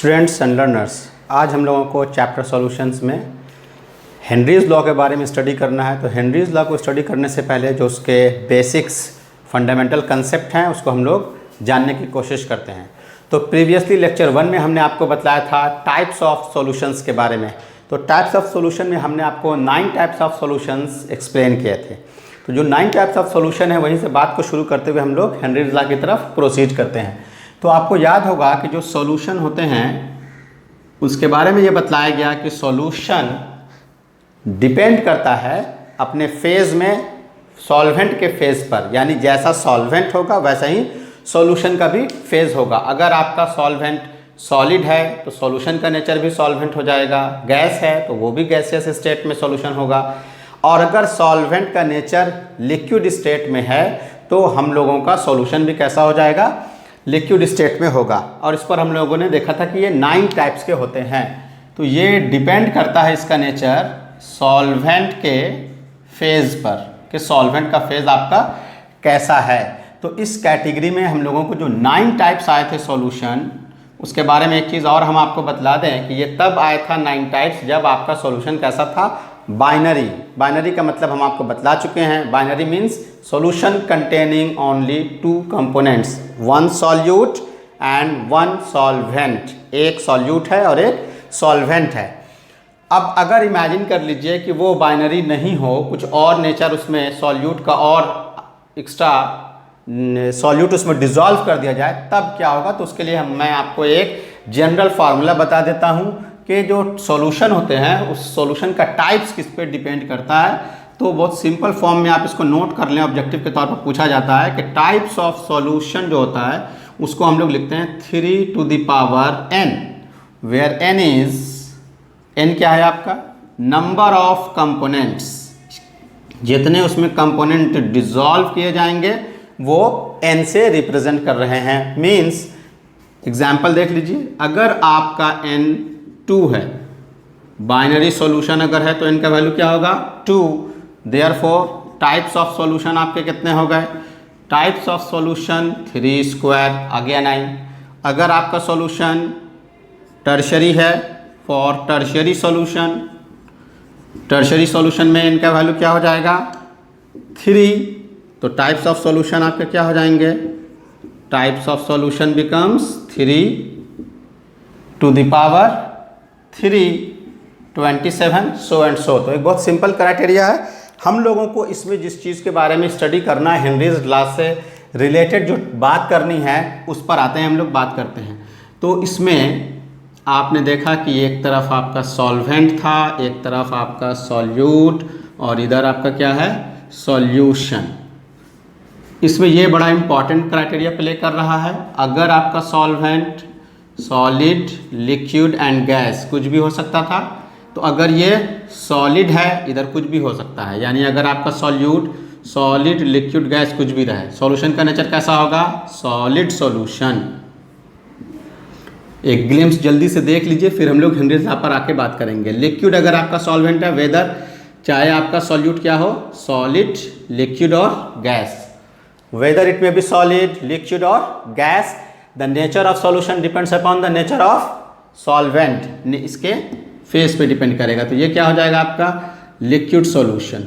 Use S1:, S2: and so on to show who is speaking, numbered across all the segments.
S1: Students and learners, आज हम लोगों को चैप्टर सॉल्यूशंस में हेनरीज लॉ के बारे में स्टडी करना है। तो हेनरीज लॉ को स्टडी करने से पहले जो उसके बेसिक्स फंडामेंटल कंसेप्ट हैं उसको हम लोग जानने की कोशिश करते हैं। तो प्रीवियसली लेक्चर 1 में हमने आपको बताया था टाइप्स ऑफ सॉल्यूशंस के बारे में। तो टाइप्स ऑफ सॉल्यूशन में हमने आपको 9 टाइप्स ऑफ सॉल्यूशंस एक्सप्लेन किए थे। तो जो 9 टाइप्स ऑफ सॉल्यूशन है वहीं से बात को शुरू करते हुए हम लोग हेनरीज लॉ की तरफ प्रोसीड करते हैं। तो आपको याद होगा कि जो सॉल्यूशन होते हैं उसके बारे में ये बताया गया कि सॉल्यूशन डिपेंड करता है अपने फेज़ में सॉल्वेंट के फेज़ पर, यानी जैसा सॉल्वेंट होगा वैसा ही सॉल्यूशन का भी फेज़ होगा। अगर आपका सॉल्वेंट सॉलिड है तो सॉल्यूशन का नेचर भी सॉल्वेंट हो जाएगा, गैस है तो वो भी गैसियस स्टेट में सॉल्यूशन होगा, और अगर सॉल्वेंट का नेचर लिक्विड स्टेट में है तो हम लोगों का सॉल्यूशन भी कैसा हो जाएगा, लिक्विड स्टेट में होगा। और इस पर हम लोगों ने देखा था कि ये 9 टाइप्स के होते हैं। तो ये डिपेंड करता है इसका नेचर सॉल्वेंट के फेज़ पर कि सॉल्वेंट का फेज़ आपका कैसा है। तो इस कैटेगरी में हम लोगों को जो 9 टाइप्स आए थे सॉल्यूशन, उसके बारे में एक चीज़ और हम आपको बतला दें कि ये तब आया था 9 टाइप्स जब आपका सॉल्यूशन कैसा था, बाइनरी। बाइनरी का मतलब हम आपको बतला चुके हैं। Binary means solution containing only 2 components, 1 solute and 1 solvent. एक सॉल्यूट है और एक सॉल्वेंट है। अब अगर इमेजिन कर लीजिए कि वो बाइनरी नहीं हो, कुछ और नेचर उसमें सॉल्यूट का और एक्स्ट्रा सॉल्यूट उसमें डिज़ोल्व कर दिया जाए, तब क्या होगा। तो उसके लिए मैं आपको एक जनरल फार्मूला बता देता हूँ कि जो सॉल्यूशन होते हैं उस सॉल्यूशन का टाइप्स किस पे डिपेंड करता है। तो बहुत सिंपल फॉर्म में आप इसको नोट कर लें, ऑब्जेक्टिव के तौर पर पूछा जाता है कि टाइप्स ऑफ सॉल्यूशन जो होता है उसको हम लोग लिखते हैं 3 to the power n, where n is, n क्या है आपका, नंबर ऑफ कंपोनेंट्स। जितने उसमें कंपोनेंट डिसॉल्व किए जाएंगे वो n से रिप्रेजेंट कर रहे हैं। मीन्स एग्जाम्पल देख लीजिए, अगर आपका n 2 है, बाइनरी सॉल्यूशन अगर है तो n का वैल्यू क्या होगा, 2। देयरफॉर टाइप्स ऑफ सॉल्यूशन आपके कितने हो गए, टाइप्स ऑफ सॉल्यूशन 3 स्क्वायर, आगे 9। अगर आपका सॉल्यूशन टर्शरी है, for tertiary solution, tertiary solution में n का वैल्यू क्या हो जाएगा, 3। तो टाइप्स ऑफ सॉल्यूशन आपके क्या हो जाएंगे, types of solution becomes 3 to the power 3, 27, so and so. तो एक बहुत सिंपल क्राइटेरिया है। हम लोगों को इसमें जिस चीज़ के बारे में स्टडी करना है, हेनरीज लॉ से रिलेटेड जो बात करनी है उस पर आते हैं, हम लोग बात करते हैं। तो इसमें आपने देखा कि एक तरफ आपका सॉल्वेंट था, एक तरफ आपका सॉल्यूट, और इधर आपका क्या है, सॉल्यूशन। इसमें ये बड़ा इंपॉर्टेंट क्राइटेरिया प्ले कर रहा है। अगर आपका solvent solid, liquid and gas कुछ भी हो सकता था, तो अगर ये सॉलिड है इधर कुछ भी हो सकता है। यानी अगर आपका सॉल्यूट सॉलिड, लिक्विड, गैस कुछ भी रहे, सॉल्यूशन का नेचर कैसा होगा, सॉलिड सॉल्यूशन। एक ग्लिम्स जल्दी से देख लीजिए, फिर हम लोग हेनरीज लॉ पर आके बात करेंगे। लिक्विड अगर आपका सॉल्वेंट है, वेदर चाहे आपका सॉल्यूट क्या हो, सॉलिड, लिक्विड और gas, whether it may be solid, liquid और gas, the nature of solution depends upon the nature of solvent. इसके फेस पे डिपेंड करेगा। तो ये क्या हो जाएगा आपका लिक्विड सॉल्यूशन।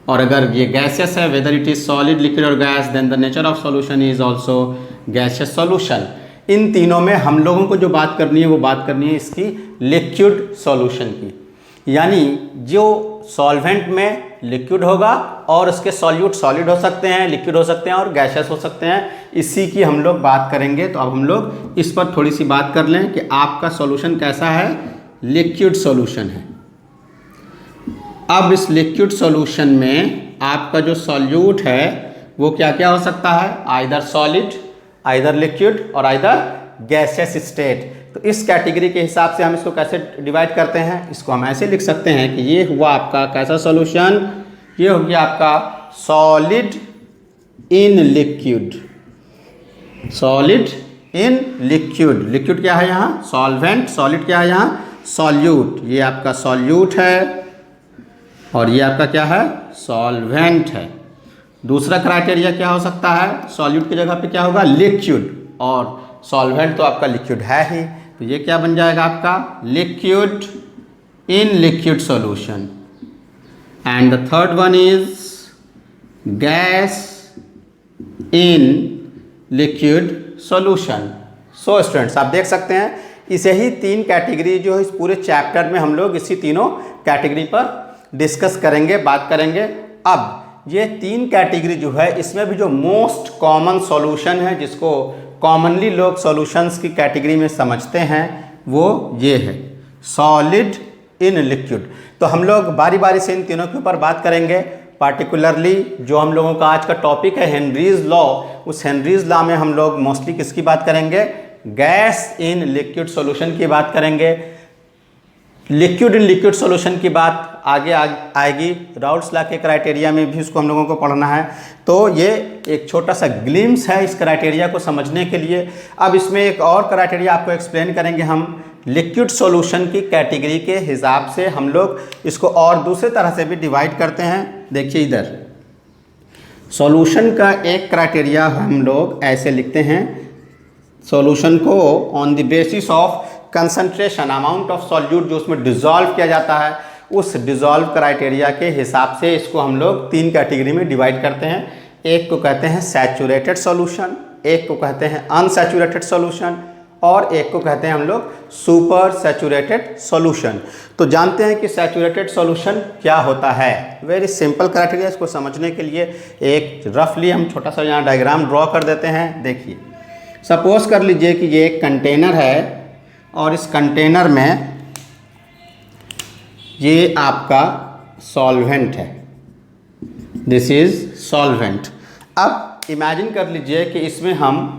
S1: और अगर ये गैसियस है, whether it is solid, liquid और gas, then the nature of solution is also gaseous solution. इन तीनों में हम लोगों को जो बात करनी है वो बात करनी है इसकी लिक्विड सॉल्यूशन की। यानी जो सॉल्वेंट में लिक्विड होगा और उसके सॉल्यूट सॉलिड हो सकते हैं, लिक्विड हो सकते हैं और गैसियस हो सकते हैं, इसी की हम लोग बात करेंगे। तो अब हम लोग इस पर थोड़ी सी बात कर लें कि आपका सॉल्यूशन कैसा है, लिक्विड सॉल्यूशन है। अब इस लिक्विड सॉल्यूशन में आपका जो सॉल्यूट है वो क्या क्या हो सकता है, आइदर सॉलिड, आइदर लिक्विड और आइदर गैसियस स्टेट। तो इस कैटेगरी के हिसाब से हम इसको कैसे डिवाइड करते हैं, इसको हम ऐसे लिख सकते हैं कि ये हुआ आपका कैसा सॉल्यूशन, ये हो गया आपका solid in liquid, solid in liquid. Liquid क्या है यहाँ, सॉल्वेंट, सॉलिड क्या है यहाँ, सॉल्यूट। ये आपका सॉल्यूट है और ये आपका क्या है, सॉल्वेंट है। दूसरा क्राइटेरिया क्या हो सकता है, सॉल्यूट की जगह पे क्या होगा, लिक्विड, और सॉल्वेंट तो आपका लिक्विड है ही, तो ये क्या बन जाएगा आपका liquid in liquid solution. And the third one is gas in liquid solution. So students आप देख सकते हैं इसे ही 3 कैटेगरी जो है इस पूरे चैप्टर में हम लोग इसी तीनों कैटेगरी पर डिस्कस करेंगे, बात करेंगे। अब ये 3 कैटेगरी जो है इसमें भी जो मोस्ट कॉमन सॉल्यूशन है जिसको कॉमनली लोग सॉल्यूशंस की कैटेगरी में समझते हैं वो ये है सॉलिड इन लिक्विड। तो हम लोग बारी बारी से इन तीनों के ऊपर बात करेंगे। पार्टिकुलरली जो हम लोगों का आज का टॉपिक है हेनरीज लॉ, उस हेनरीज लॉ में हम लोग मोस्टली किसकी बात करेंगे, गैस इन लिक्विड सॉल्यूशन की बात करेंगे। लिक्विड इन लिक्विड सॉल्यूशन की बात आगे आएगी। राउल्ट्स लॉ के क्राइटेरिया में भी उसको हम लोगों को पढ़ना है। तो ये एक छोटा सा ग्लिम्स है इस क्राइटेरिया को समझने के लिए। अब इसमें एक और क्राइटेरिया आपको एक्सप्लेन करेंगे हम लिक्विड सॉल्यूशन की कैटेगरी के हिसाब से। हम लोग इसको और दूसरे तरह से भी डिवाइड करते हैं। देखिए इधर सॉल्यूशन का एक क्राइटेरिया हम लोग ऐसे लिखते हैं, सॉल्यूशन को on the basis of concentration amount of solute जो उसमें डिजॉल्व किया जाता है, उस डिजॉल्व क्राइटेरिया के हिसाब से इसको हम लोग 3 कैटेगरी में डिवाइड करते हैं। एक को कहते हैं सैचुरेटेड सॉल्यूशन, एक को कहते हैं अनसैचुरेटेड सॉल्यूशन और एक को कहते हैं हम लोग सुपर सैचुरेटेड सॉल्यूशन। तो जानते हैं कि सैचुरेटेड सॉल्यूशन क्या होता है। वेरी सिंपल क्राइटेरिया, इसको समझने के लिए एक रफली हम छोटा सा यहाँ डायग्राम ड्रॉ कर देते हैं। देखिए सपोज कर लीजिए कि ये एक कंटेनर है और इस कंटेनर में ये आपका सॉल्वेंट है, दिस इज सॉल्वेंट। अब इमेजिन कर लीजिए कि इसमें हम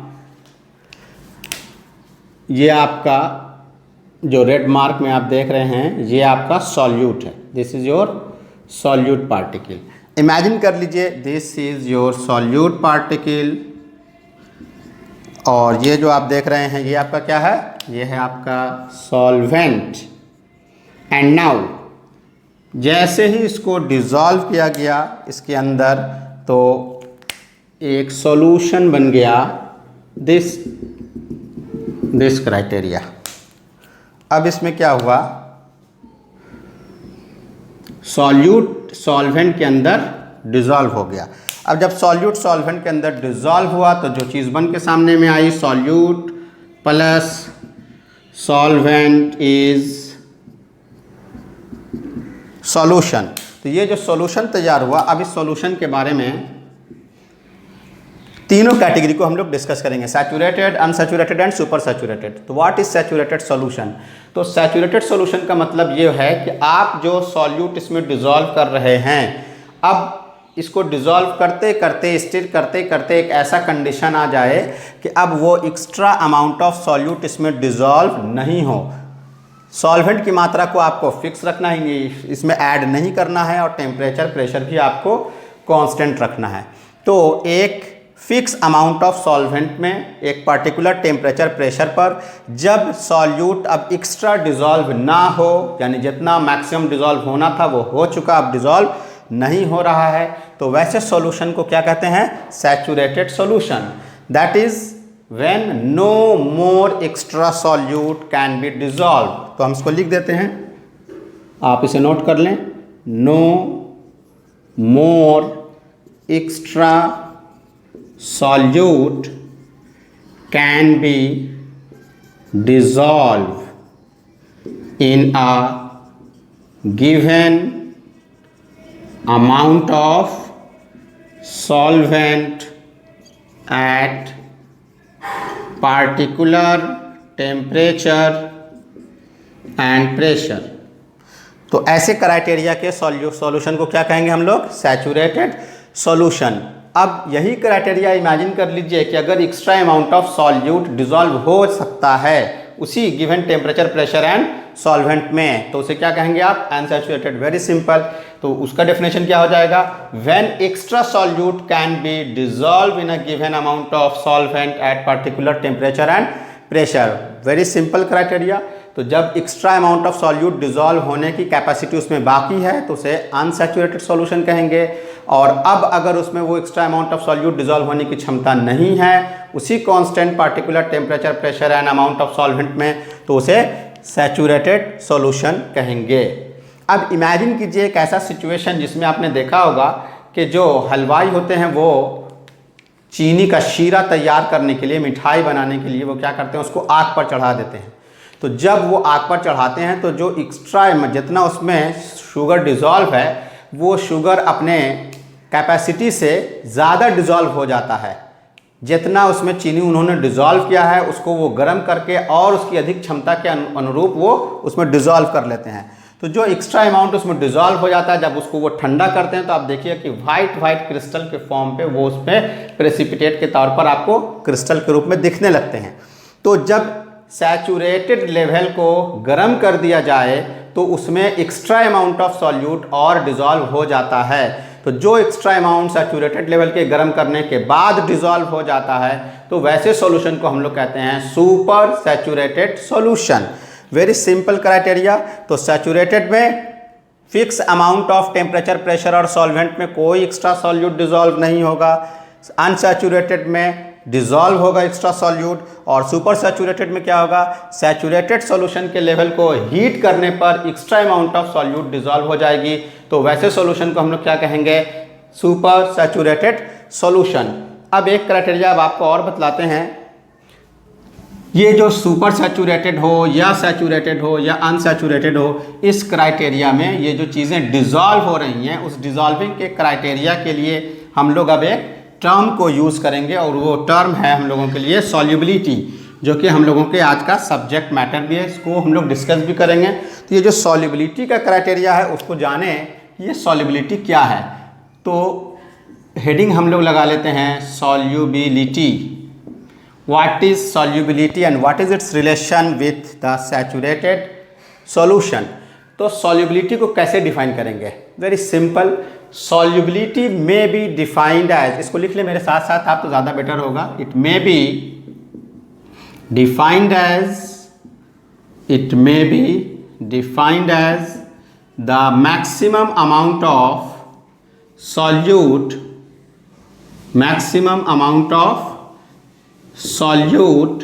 S1: ये आपका जो रेड मार्क में आप देख रहे हैं ये आपका सॉल्यूट है, this is your solute particle. Imagine कर लीजिए this is your solute particle और ये जो आप देख रहे हैं ये आपका क्या है, ये है आपका सॉल्वेंट। एंड नाउ जैसे ही इसको डिज़ोल्व किया गया इसके अंदर तो एक सॉल्यूशन बन गया दिस क्राइटेरिया। अब इसमें क्या हुआ, सॉल्यूट सॉल्वेंट के अंदर डिज़ोल्व हो गया। अब जब सॉल्यूट सॉल्वेंट के अंदर डिज़ोल्व हुआ तो जो चीज़ बन के सामने में आई, solute plus solvent is solution. तो ये जो सॉल्यूशन तैयार हुआ, अब इस सॉल्यूशन के बारे में तीनों कैटेगरी को हम लोग डिस्कस करेंगे, saturated, unsaturated and super saturated. तो व्हाट इज सैचुरेटेड सॉल्यूशन? तो सैचुरेटेड सॉल्यूशन का मतलब ये है कि आप जो सॉल्यूट इसमें डिज़ोल्व कर रहे हैं, अब इसको डिज़ोल्व करते करते स्टिर करते करते एक ऐसा कंडीशन आ जाए कि अब वो एक्स्ट्रा अमाउंट ऑफ सॉल्यूट इसमें डिज़ोल्व नहीं हो। सॉल्वेंट की मात्रा को आपको फिक्स रखना ही नहीं, इसमें ऐड नहीं करना है और टेम्परेचर प्रेशर भी आपको कांस्टेंट रखना है। तो एक फिक्स अमाउंट ऑफ सॉल्वेंट में एक पर्टिकुलर टेम्परेचर प्रेशर पर जब सॉल्यूट अब एक्स्ट्रा डिज़ोल्व ना हो, यानी जितना मैक्सिमम डिज़ोल्व होना था वो हो चुका, अब डिज़ोल्व नहीं हो रहा है, तो वैसे सॉल्यूशन को क्या कहते हैं, saturated solution. That is when no more extra solute can be dissolve. तो हम इसको लिख देते हैं, आप इसे नोट कर लें, no more extra solute can be dissolve in a given amount of solvent at particular temperature and pressure। तो ऐसे क्राइटेरिया के सॉल्यूशन को क्या कहेंगे हम लोग, सैचुरेटेड सॉल्यूशन। अब यही क्राइटेरिया इमेजिन कर लीजिए कि अगर extra amount of solute dissolve हो सकता है उसी given temperature pressure and solvent में, तो उसे क्या कहेंगे आप, अनसैचुरेटेड। Very simple. तो उसका डेफिनेशन क्या हो जाएगा, when extra solute can be dissolve in a given amount of solvent at particular temperature and pressure. Very simple criteria. तो जब extra amount of solute dissolve होने की कैपेसिटी उसमें बाकी है तो उसे अनसैचुरेटेड सॉल्यूशन कहेंगे। और अब अगर उसमें वो extra amount of solute dissolve होने की क्षमता नहीं है उसी constant particular temperature pressure and amount of solvent में, तो तो उसे सैचुरेटेड सॉल्यूशन कहेंगे। अब इमेजिन कीजिए एक ऐसा सिचुएशन जिसमें आपने देखा होगा कि जो हलवाई होते हैं वो चीनी का शीरा तैयार करने के लिए, मिठाई बनाने के लिए वो क्या करते हैं, उसको आग पर चढ़ा देते हैं। तो जब वो आग पर चढ़ाते हैं तो जो एक्स्ट्रा जितना उसमें शुगर डिज़ोल्व है वो शुगर अपने कैपेसिटी से ज़्यादा डिज़ोल्व हो जाता है। जितना उसमें चीनी उन्होंने डिज़ोल्व किया है उसको वो गर्म करके और उसकी अधिक क्षमता के अनुरूप वो उसमें डिज़ोल्व कर लेते हैं। तो जो एक्स्ट्रा अमाउंट उसमें डिज़ोल्व हो जाता है, जब उसको वो ठंडा करते हैं तो आप देखिए कि वाइट क्रिस्टल के फॉर्म पे वो उसमें प्रेसिपिटेट के तौर पर आपको क्रिस्टल के रूप में दिखने लगते हैं। तो जब सैचुरेटेड लेवल को गर्म कर दिया जाए तो उसमें एक्स्ट्रा अमाउंट ऑफ सॉल्यूट और डिज़ोल्व हो जाता है। तो जो एक्स्ट्रा अमाउंट सैचुरेटेड लेवल के गर्म करने के बाद डिज़ोल्व हो जाता है तो वैसे सॉल्यूशन को हम लोग कहते हैं super saturated solution. Very simple criteria. तो सैचुरेटेड में fix amount of temperature, pressure और सॉल्वेंट में कोई एक्स्ट्रा सॉल्यूट डिज़ोल्व नहीं होगा। अनसैचुरेटेड में डिज़ोल्व होगा एक्स्ट्रा सॉल्यूट। और सुपर सैचुरेटेड में क्या होगा, सैचुरेटेड सॉल्यूशन के लेवल को हीट करने पर extra amount of solute dissolve हो जाएगी। तो वैसे सॉल्यूशन को हम लोग क्या कहेंगे, सुपर सैचुरेटेड सॉल्यूशन। अब एक क्राइटेरिया अब आपको और बतलाते हैं। ये जो सुपर सैचुरेटेड हो या सैचुरेटेड हो या अनसैचुरेटेड हो, इस क्राइटेरिया में ये जो चीज़ें डिज़ोल्व हो रही हैं उस डिज़ोल्विंग के क्राइटेरिया के लिए हम लोग अब एक टर्म को यूज़ करेंगे और वो टर्म है हम लोगों के लिए सॉल्युबिलिटी, जो कि हम लोगों के आज का सब्जेक्ट मैटर भी है। इसको हम लोग डिस्कस भी करेंगे। तो ये जो सॉल्युबिलिटी का क्राइटेरिया है उसको जाने ये सॉल्युबिलिटी क्या है। तो हेडिंग हम लोग लगा लेते हैं solubility. What is solubility and what is its relation with the saturated solution. तो सॉल्युबिलिटी को कैसे डिफाइन करेंगे, very simple. Solubility may be defined as, इसको लिख ले मेरे साथ साथ आप तो ज़्यादा बेटर होगा। It may be defined as, it may be defined as the maximum amount of solute, maximum amount of solute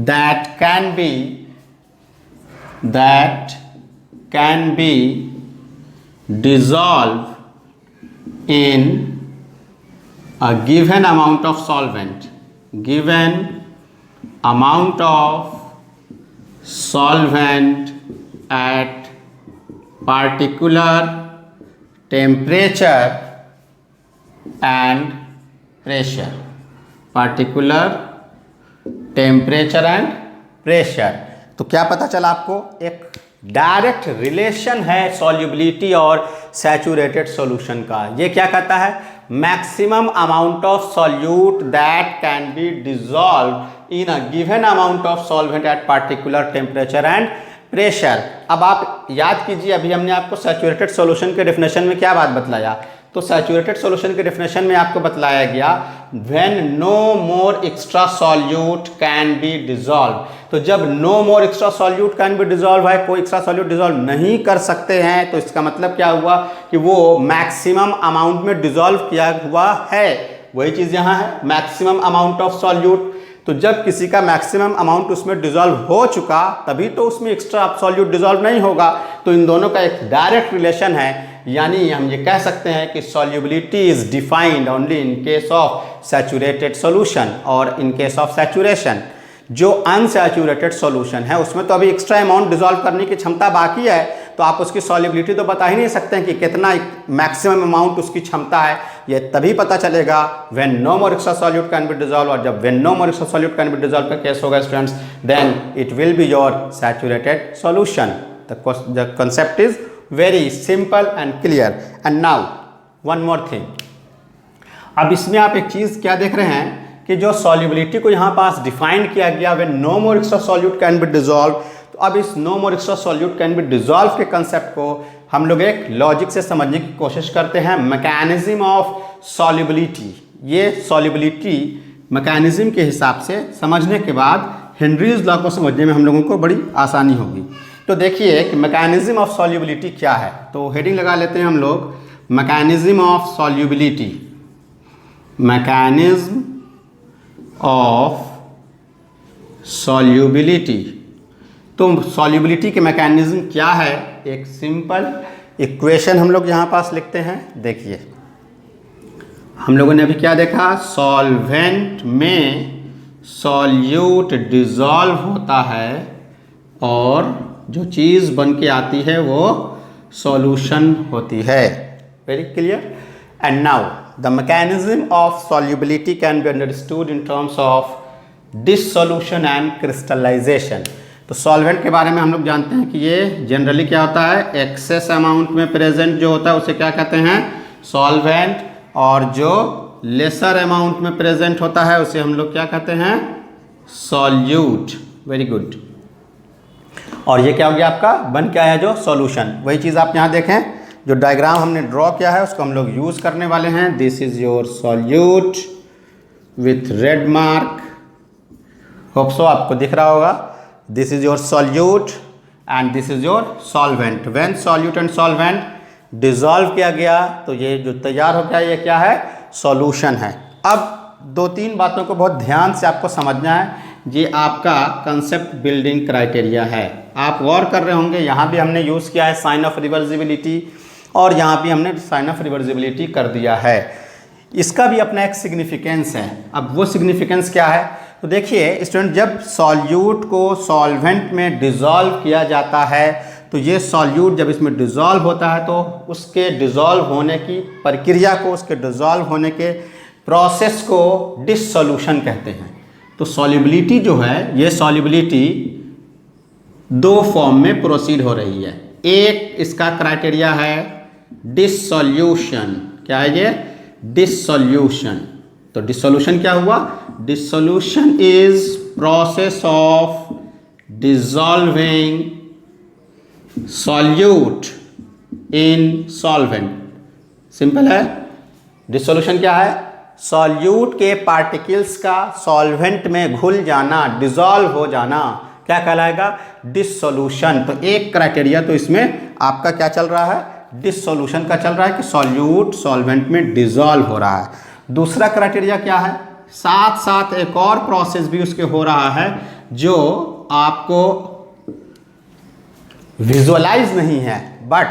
S1: that can be dissolved in a given amount of solvent, given amount of solvent at particular temperature and pressure, particular temperature and pressure। तो क्या पता चला आपको, एक direct relation है solubility और saturated solution का। ये क्या कहता है, maximum amount of solute that can be dissolve in a given amount of solvent eight particular temperature and pressure. अब आप याद कीजिए, अभी हमने आपको सैचुरेटेड सॉल्यूशन के डेफिनेशन में क्या बात बतलाया। तो सैचुरेटेड सॉल्यूशन के डेफिनेशन में आपको बतलाया गया when no more extra solute can be dissolve. तो जब no more extra solute can be dissolve है, कोई एक्स्ट्रा सॉल्यूट डिजॉल्व नहीं कर सकते हैं, तो इसका मतलब क्या हुआ कि वो मैक्सिमम अमाउंट में डिजॉल्व किया हुआ है। वही चीज़ यहाँ है, मैक्सिमम अमाउंट ऑफ सॉल्यूट। तो जब किसी का मैक्सिमम अमाउंट उसमें डिजॉल्व हो चुका तभी तो उसमें एक्स्ट्रा सॉल्यूट डिजॉल्व नहीं होगा। तो इन दोनों का एक डायरेक्ट रिलेशन है। यानी हम ये कह सकते हैं कि solubility is defined only in case of saturated solution और इन केस ऑफ सैचुरेशन। जो अनसैचुरेटेड सॉल्यूशन है उसमें तो अभी एक्स्ट्रा अमाउंट डिजॉल्व करने की क्षमता बाकी है, तो आप उसकी सॉल्युबिलिटी तो बता ही नहीं सकते हैं कि कितना मैक्सिमम अमाउंट उसकी क्षमता है। ये तभी पता चलेगा when no more extra solute can be dissolve. और जब when no more extra solute can be dissolve का केस होगा students, then it will be your saturated solution. The concept is very simple and clear. And now one more thing, अब इसमें आप एक चीज़ क्या देख रहे हैं कि जो सॉल्युबिलिटी को यहाँ पास डिफाइन किया गया when no more extra solute can be dissolve. तो अब इस no more extra solute can be dissolve के कंसेप्ट को हम लोग एक लॉजिक से समझने की कोशिश करते हैं, मैकेनिज्म ऑफ सॉल्युबिलिटी। ये सॉल्युबिलिटी मैकेनिज्म के हिसाब से समझने के बाद हेनरीज लॉ को समझने में हम लोगों को बड़ी आसानी होगी। तो देखिए कि मैकेनिज्म ऑफ सॉल्युबिलिटी क्या है। तो हेडिंग लगा लेते हैं हम लोग, mechanism of solubility, mechanism of solubility. तो सॉल्युबिलिटी के मैकेनिज्म क्या है, एक सिंपल इक्वेशन हम लोग यहाँ पास लिखते हैं। देखिए हम लोगों ने अभी क्या देखा, सॉल्वेंट में सॉल्यूट डिज़ोल्व होता है और जो चीज़ बन के आती है वो सॉल्यूशन होती है। Very clear. And now the mechanism of solubility can be understood in terms of dissolution and crystallisation. तो सॉल्वेंट के बारे में हम लोग जानते हैं कि ये जनरली क्या होता है, एक्सेस अमाउंट में प्रेजेंट जो होता है उसे क्या कहते हैं, सॉल्वेंट, और जो लेसर अमाउंट में प्रेजेंट होता है उसे हम लोग क्या कहते हैं, सॉल्यूट। Very good. और ये क्या हो गया आपका, बन के आया जो सॉल्यूशन। वही चीज़ आप यहाँ देखें, जो डायग्राम हमने ड्रॉ किया है उसको हम लोग यूज़ करने वाले हैं। This is your solute with red mark, hope so आपको दिख रहा होगा। This is your solute and this is your solvent. When solute and solvent dissolve किया गया तो ये जो तैयार हो गया ये क्या है, सॉल्यूशन है। अब दो तीन बातों को बहुत ध्यान से आपको समझना है। ये आपका कंसेप्ट बिल्डिंग क्राइटेरिया है। आप गौर कर रहे होंगे यहाँ भी हमने यूज़ किया है साइन ऑफ रिवर्सिबिलिटी और यहाँ भी हमने साइन ऑफ रिवर्सिबिलिटी कर दिया है। इसका भी अपना एक सिग्निफिकेंस है। अब वो सिग्निफिकेंस क्या है, तो देखिए स्टूडेंट, जब सॉल्यूट को सॉल्वेंट में डिज़ोल्व किया जाता है तो ये सॉल्यूट जब इसमें डिज़ोल्व होता है तो उसके डिज़ोल्व होने की प्रक्रिया को, उसके डिज़ोल्व होने के प्रोसेस को डिसोल्यूशन कहते हैं। तो सॉल्युबिलिटी जो है, ये सॉल्युबिलिटी दो फॉर्म में प्रोसीड हो रही है। एक इसका क्राइटेरिया है डिसोल्यूशन। क्या है ये, डिसोल्यूशन। तो डिसोल्यूशन क्या हुआ, dissolution is process of dissolving solute in solvent. Simple है। डिसोल्यूशन क्या है, सॉल्यूट के पार्टिकल्स का सॉल्वेंट में घुल जाना, डिसॉल्व हो जाना, क्या कहलाएगा, डिसोल्यूशन। तो एक क्राइटेरिया तो इसमें आपका क्या चल रहा है, डिसोल्यूशन का चल रहा है कि सॉल्यूट सॉल्वेंट में डिसॉल्व हो रहा है। दूसरा क्राइटेरिया क्या है, साथ साथ एक और प्रोसेस भी उसके हो रहा है जो आपको विजुअलाइज नहीं है, but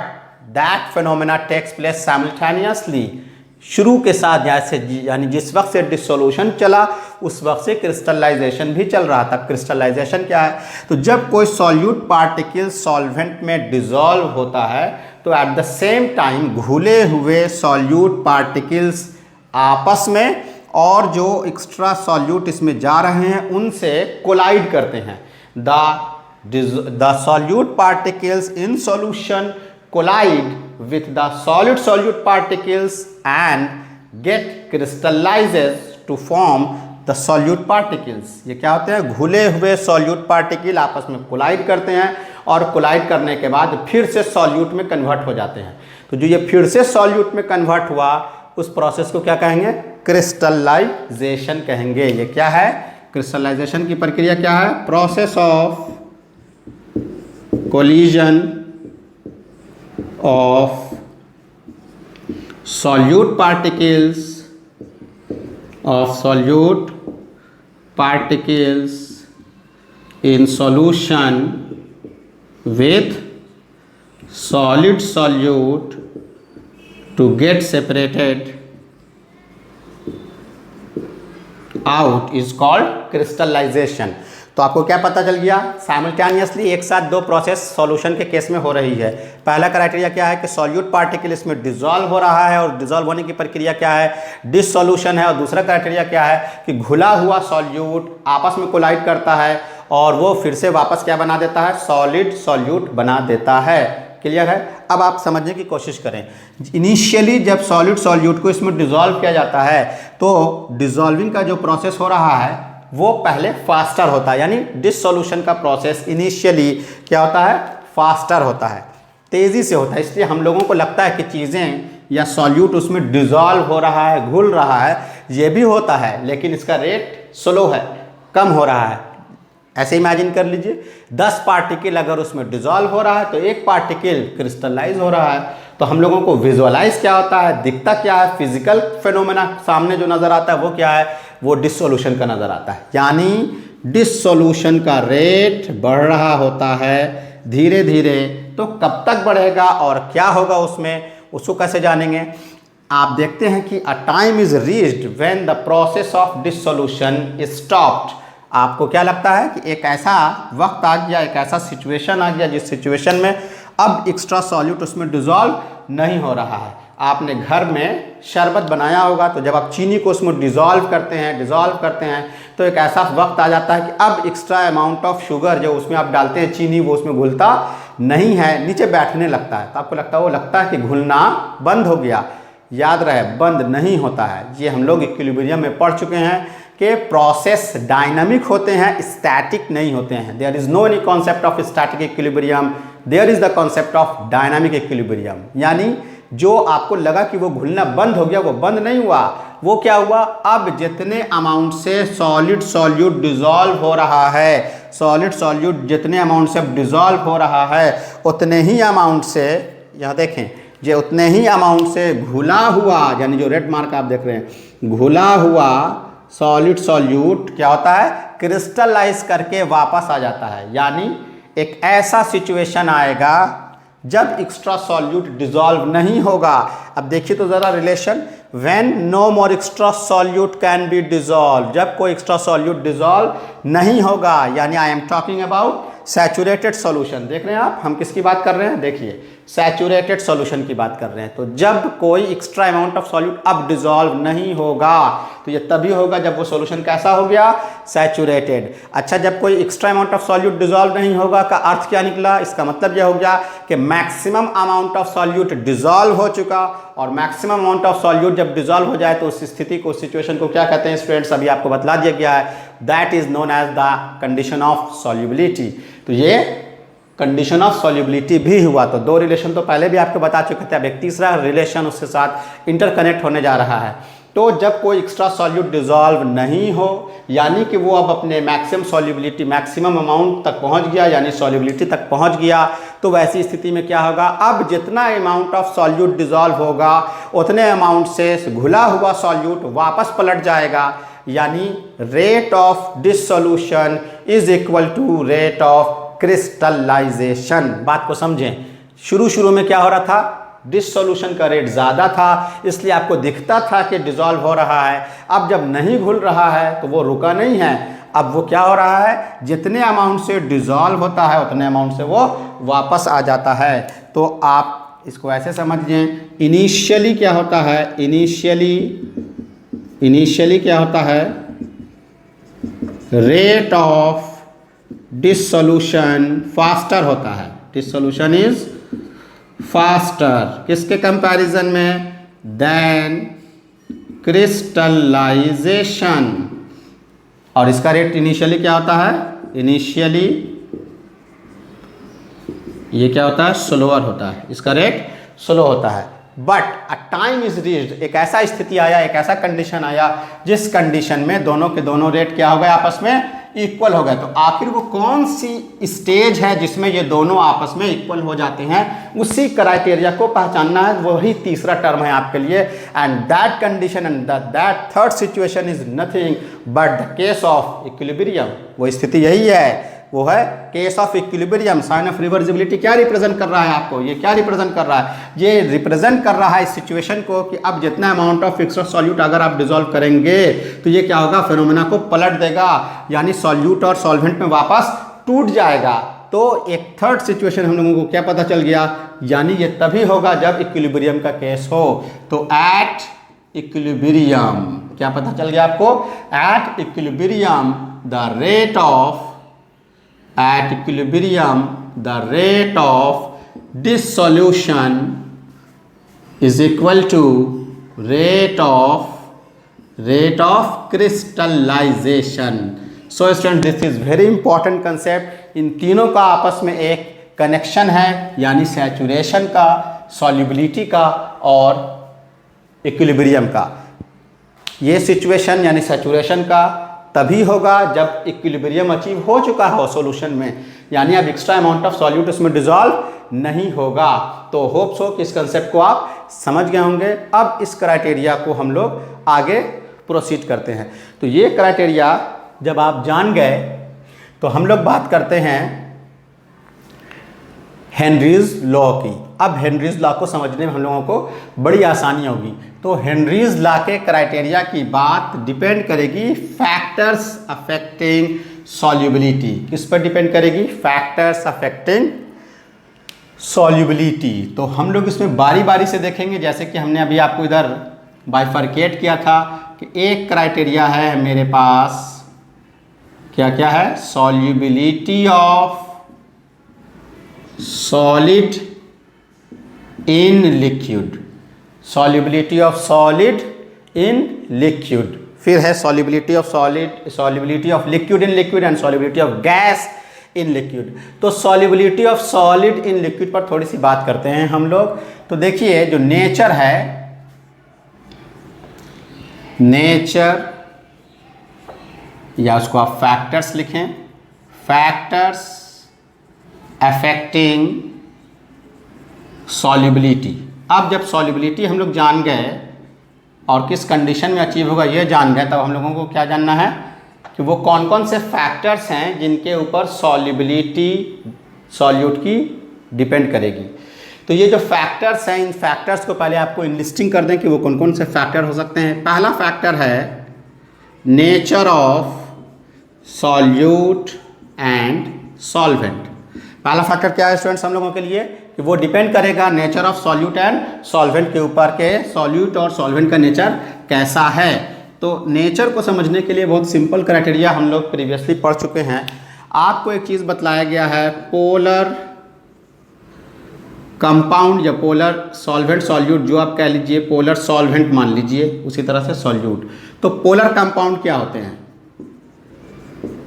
S1: that phenomena takes place simultaneously. शुरू के साथ जैसे यानी जिस वक्त से डिसोल्यूशन चला उस वक्त से क्रिस्टलाइजेशन भी चल रहा था। क्रिस्टलाइजेशन क्या है, तो जब कोई सॉल्यूट पार्टिकल सॉल्वेंट में डिसॉल्व होता है तो एट द सेम टाइम घुले हुए सॉल्यूट पार्टिकल्स आपस में और जो एक्स्ट्रा सॉल्यूट इसमें जा रहे हैं उनसे कोलाइड करते हैं। The solute particles in solution collide with the solid solute particles and get crystallizes to form the solute particles। ये क्या होते हैं, घुले हुए सॉल्यूट पार्टिकल आपस में कोलाइड करते हैं और कोलाइड करने के बाद फिर से सॉल्यूट में कन्वर्ट हो जाते हैं। तो जो ये फिर से सॉल्यूट में कन्वर्ट हुआ उस प्रोसेस को क्या कहेंगे, क्रिस्टलाइजेशन कहेंगे। ये क्या है, क्रिस्टलाइजेशन की प्रक्रिया क्या है, process of collision of solute particles in solution with solid solute to get separated out is called crystallization। तो आपको क्या पता चल गया, साइमल्टेनियसली एक साथ दो प्रोसेस सॉल्यूशन के केस में हो रही है। पहला क्राइटेरिया क्या है कि सॉल्यूट पार्टिकल इसमें डिसॉल्व हो रहा है और डिसॉल्व होने की प्रक्रिया क्या है, डिसोल्यूशन है। और दूसरा क्राइटेरिया क्या है कि घुला हुआ सॉल्यूट आपस में कोलाइड करता है और वो फिर से वापस क्या बना देता है, सॉलिड सॉल्यूट बना देता है। क्लियर है। अब आप समझने की कोशिश करें, इनिशियली जब सॉलिड सॉल्यूट को इसमें डिसॉल्व किया जाता है तो डिसॉल्विंग का जो प्रोसेस हो रहा है वो पहले फास्टर होता है, यानी डिसोल्यूशन का प्रोसेस इनिशियली क्या होता है, फास्टर होता है, तेज़ी से होता है। इसलिए हम लोगों को लगता है कि चीज़ें या सॉल्यूट उसमें डिसॉल्व हो रहा है, घुल रहा है, ये भी होता है लेकिन इसका रेट स्लो है, कम हो रहा है। ऐसे इमेजिन कर लीजिए 10 पार्टिकल अगर उसमें डिसॉल्व हो रहा है तो एक पार्टिकल क्रिस्टलाइज हो रहा है। तो हम लोगों को विजुअलाइज क्या होता है, दिखता क्या है, फिजिकल फिनोमेना सामने जो नज़र आता है वो क्या है, वो डिसोल्यूशन का नज़र आता है। यानी डिसोल्यूशन का रेट बढ़ रहा होता है धीरे धीरे, तो कब तक बढ़ेगा और क्या होगा उसमें, उसको कैसे जानेंगे। आप देखते हैं कि a time is reached when the process of dissolution is stopped. आपको क्या लगता है कि एक ऐसा वक्त आ गया, एक ऐसा सिचुएशन आ गया जिस सिचुएशन में अब एक्स्ट्रा सॉल्यूट उसमें डिज़ोल्व नहीं हो रहा है। आपने घर में शरबत बनाया होगा, तो जब आप चीनी को उसमें डिज़ोल्व करते हैं तो एक ऐसा वक्त आ जाता है कि अब एक्स्ट्रा अमाउंट ऑफ शुगर जो उसमें आप डालते हैं चीनी, वो उसमें घुलता नहीं है, नीचे बैठने लगता है। तो आपको लगता है कि घुलना बंद हो गया। याद रहे, बंद नहीं होता है। ये हम लोग इक्विलिब्रियम में पढ़ चुके हैं कि प्रोसेस डायनामिक होते हैं, स्टैटिक नहीं होते हैं। There is no any concept of static equilibrium, there is the concept of dynamic equilibrium. यानी जो आपको लगा कि वो घुलना बंद हो गया, वो बंद नहीं हुआ, वो क्या हुआ, अब जितने अमाउंट से सॉलिड सॉल्यूट डिज़ोल्व हो रहा है, सॉलिड सॉल्यूट जितने अमाउंट से अब डिज़ोल्व हो रहा है, उतने ही अमाउंट से, यहाँ देखें, जो उतने ही अमाउंट से घुला हुआ, यानी जो रेड मार्क आप देख रहे हैं, घुला हुआ सॉलिड सॉल्यूट क्या होता है, क्रिस्टलाइज करके वापस आ जाता है। यानी एक ऐसा सिचुएशन आएगा जब एक्स्ट्रा सॉल्यूट डिज़ोल्व नहीं होगा। अब देखिए तो ज़रा relation, when no more extra solute can be dissolve, जब कोई एक्स्ट्रा सॉल्यूट डिज़ोल्व नहीं होगा, यानी I am talking about saturated solution. देख रहे हैं आप, हम किसकी बात कर रहे हैं, देखिए सैचुरेटेड सॉल्यूशन की बात कर रहे हैं। तो जब कोई एक्स्ट्रा अमाउंट ऑफ सॉल्यूट अब डिज़ोल्व नहीं होगा, तो ये तभी होगा जब वो सॉल्यूशन कैसा हो गया, सैचुरेटेड। अच्छा, जब कोई extra amount of solute dissolve नहीं होगा का अर्थ क्या निकला, इसका मतलब यह हो गया कि maximum amount of solute dissolve हो चुका, और मैक्सिमम अमाउंट ऑफ सॉल्यूट जब डिज़ोल्व हो जाए तो उस स्थिति को, सिचुएशन को क्या कहते हैं स्टूडेंट्स, अभी आपको बतला दिया गया है, that is known as the condition of solubility. तो ये कंडीशन ऑफ सॉल्युबिलिटी भी हुआ। तो दो रिलेशन तो पहले भी आपको बता चुके थे, अब एक तीसरा रिलेशन उसके साथ इंटरकनेक्ट होने जा रहा है। तो जब कोई एक्स्ट्रा सॉल्यूट डिज़ोल्व नहीं हो, यानी कि वो अब अपने मैक्सिमम सॉल्युबिलिटी, मैक्सिमम अमाउंट तक पहुंच गया, यानी सॉल्युबिलिटी तक पहुंच गया, तो वैसी स्थिति में क्या होगा, अब जितना अमाउंट ऑफ सॉल्यूट डिज़ोल्व होगा उतने अमाउंट से घुला हुआ सॉल्यूट वापस पलट जाएगा। यानी rate of dissolution is equal to rate of crystallization. बात को समझें, शुरू में क्या हो रहा था, डिसोल्यूशन का रेट ज़्यादा था, इसलिए आपको दिखता था कि डिज़ोल्व हो रहा है। अब जब नहीं घुल रहा है तो वो रुका नहीं है, अब वो क्या हो रहा है, जितने अमाउंट से डिज़ोल्व होता है उतने अमाउंट से वो वापस आ जाता है। तो आप इसको ऐसे समझिए, इनिशियली क्या होता है, इनिशियली क्या होता है, रेट ऑफ डिसोल्यूशन फास्टर होता है, डिसोल्यूशन इज फास्टर किसके कंपैरिजन में, देन क्रिस्टलाइजेशन। और इसका रेट इनिशियली क्या होता है, इनिशियली ये क्या होता है, स्लोअर होता है, इसका रेट स्लो होता है। But a time is reached, एक ऐसा स्थिति आया, एक ऐसा कंडीशन आया जिस कंडीशन में दोनों के दोनों रेट क्या हो गए, आपस में इक्वल हो गए। तो आखिर वो कौन सी स्टेज है जिसमें ये दोनों आपस में इक्वल हो जाते हैं, उसी क्राइटेरिया को पहचानना है, वही तीसरा टर्म है आपके लिए। And that condition and that third situation is nothing but the case of equilibrium. वो स्थिति यही है, वो है case of equilibrium. Sign of reversibility क्या रिप्रेजेंट कर रहा है आपको, ये क्या रिप्रेजेंट कर रहा है, ये रिप्रेजेंट कर रहा है इस सिचुएशन को कि अब जितना अमाउंट ऑफ एक्स्ट्रा सॉल्यूट अगर आप डिसॉल्व करेंगे तो ये क्या होगा, फिनोमेना को पलट देगा, यानी सॉल्यूट और सॉल्वेंट में वापस टूट जाएगा। तो एक थर्ड सिचुएशन हम लोगों को क्या पता चल गया, यानी ये तभी होगा जब इक्विलिब्रियम का केस हो। तो एट इक्विलिब्रियम क्या पता चल गया आपको, at equilibrium the rate of, at equilibrium the rate of dissolution is equal to rate of crystallization. So students, this is very important concept. इन तीनों का आपस में एक कनेक्शन है, यानी सैचुरेशन का, सॉल्युबिलिटी का और इक्विलिब्रियम का। ये सिचुएशन यानी सैचुरेशन का तभी होगा जब इक्विलिब्रियम अचीव हो चुका हो सॉल्यूशन में, यानी अब एक्स्ट्रा अमाउंट ऑफ सॉल्यूट उसमें डिसॉल्व नहीं होगा। तो होप सो कि इस कंसेप्ट को आप समझ गए होंगे। अब इस क्राइटेरिया को हम लोग आगे प्रोसीड करते हैं। तो ये क्राइटेरिया जब आप जान गए तो हम लोग बात करते हैं हेनरीज लॉ की। अब हेनरीज लॉ को समझने में हम लोगों को बड़ी आसानी होगी। तो हेनरीज लॉ के क्राइटेरिया की बात डिपेंड करेगी फैक्टर्स अफेक्टिंग सॉल्युबिलिटी। किस पर डिपेंड करेगी? Factors affecting solubility. तो हम लोग इसमें बारी बारी से देखेंगे, जैसे कि हमने अभी आपको इधर बाइफरकेट किया था कि एक क्राइटेरिया है मेरे पास, क्या क्या है? Solubility of solid in liquid, solubility of solid in liquid. फिर है solubility of solid, solubility of liquid in liquid and solubility of gas in liquid. तो solubility of solid in liquid पर थोड़ी सी बात करते हैं हम लोग। तो देखिए जो नेचर है, नेचर या उसको आप फैक्टर्स लिखें, फैक्टर्स अफेक्टिंग सॉल्युबिलिटी। अब जब सॉल्युबिलिटी हम लोग जान गए और किस कंडीशन में अचीव होगा ये जान गए, तब हम लोगों को क्या जानना है कि वो कौन कौन से फैक्टर्स हैं जिनके ऊपर सॉल्युबिलिटी सॉल्यूट की डिपेंड करेगी। तो ये जो फैक्टर्स हैं, इन फैक्टर्स को पहले आपको इनलिस्टिंग कर दें कि वो कौन कौन से फैक्टर हो सकते हैं। पहला फैक्टर है nature of solute and solvent. पहला फैक्टर क्या है स्टूडेंट्स हम लोगों के लिए कि वो डिपेंड करेगा nature of solute and solvent के ऊपर के सॉल्यूट और सॉल्वेंट का नेचर कैसा है। तो नेचर को समझने के लिए बहुत सिंपल क्राइटेरिया हम लोग प्रीवियसली पढ़ चुके हैं। आपको एक चीज़ बतलाया गया है, पोलर कंपाउंड या पोलर सॉल्वेंट सॉल्यूट, जो आप कह लीजिए पोलर सॉल्वेंट मान लीजिए, उसी तरह से सॉल्यूट। तो पोलर कंपाउंड क्या होते हैं?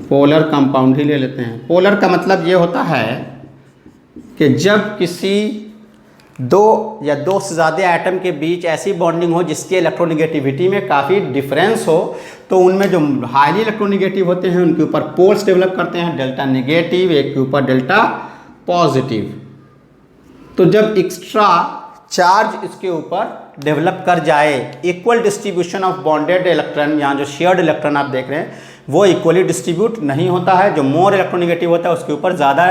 S1: पोलर कंपाउंड ही ले लेते हैं। पोलर का मतलब ये होता है कि जब किसी दो या दो से ज़्यादा एटम के बीच ऐसी बॉन्डिंग हो जिसकी इलेक्ट्रोनिगेटिविटी में काफ़ी डिफरेंस हो, तो उनमें जो हाईली इलेक्ट्रोनिगेटिव होते हैं उनके ऊपर पोल्स डेवलप करते हैं, डेल्टा नेगेटिव, एक के ऊपर डेल्टा पॉजिटिव। तो जब एक्स्ट्रा चार्ज इसके ऊपर डेवलप कर जाए, equal distribution of bonded electron, यहाँ जो शेयर्ड इलेक्ट्रॉन आप देख रहे हैं वो इक्वली डिस्ट्रीब्यूट नहीं होता है। जो मोर इलेक्ट्रोनिगेटिव होता है उसके ऊपर ज़्यादा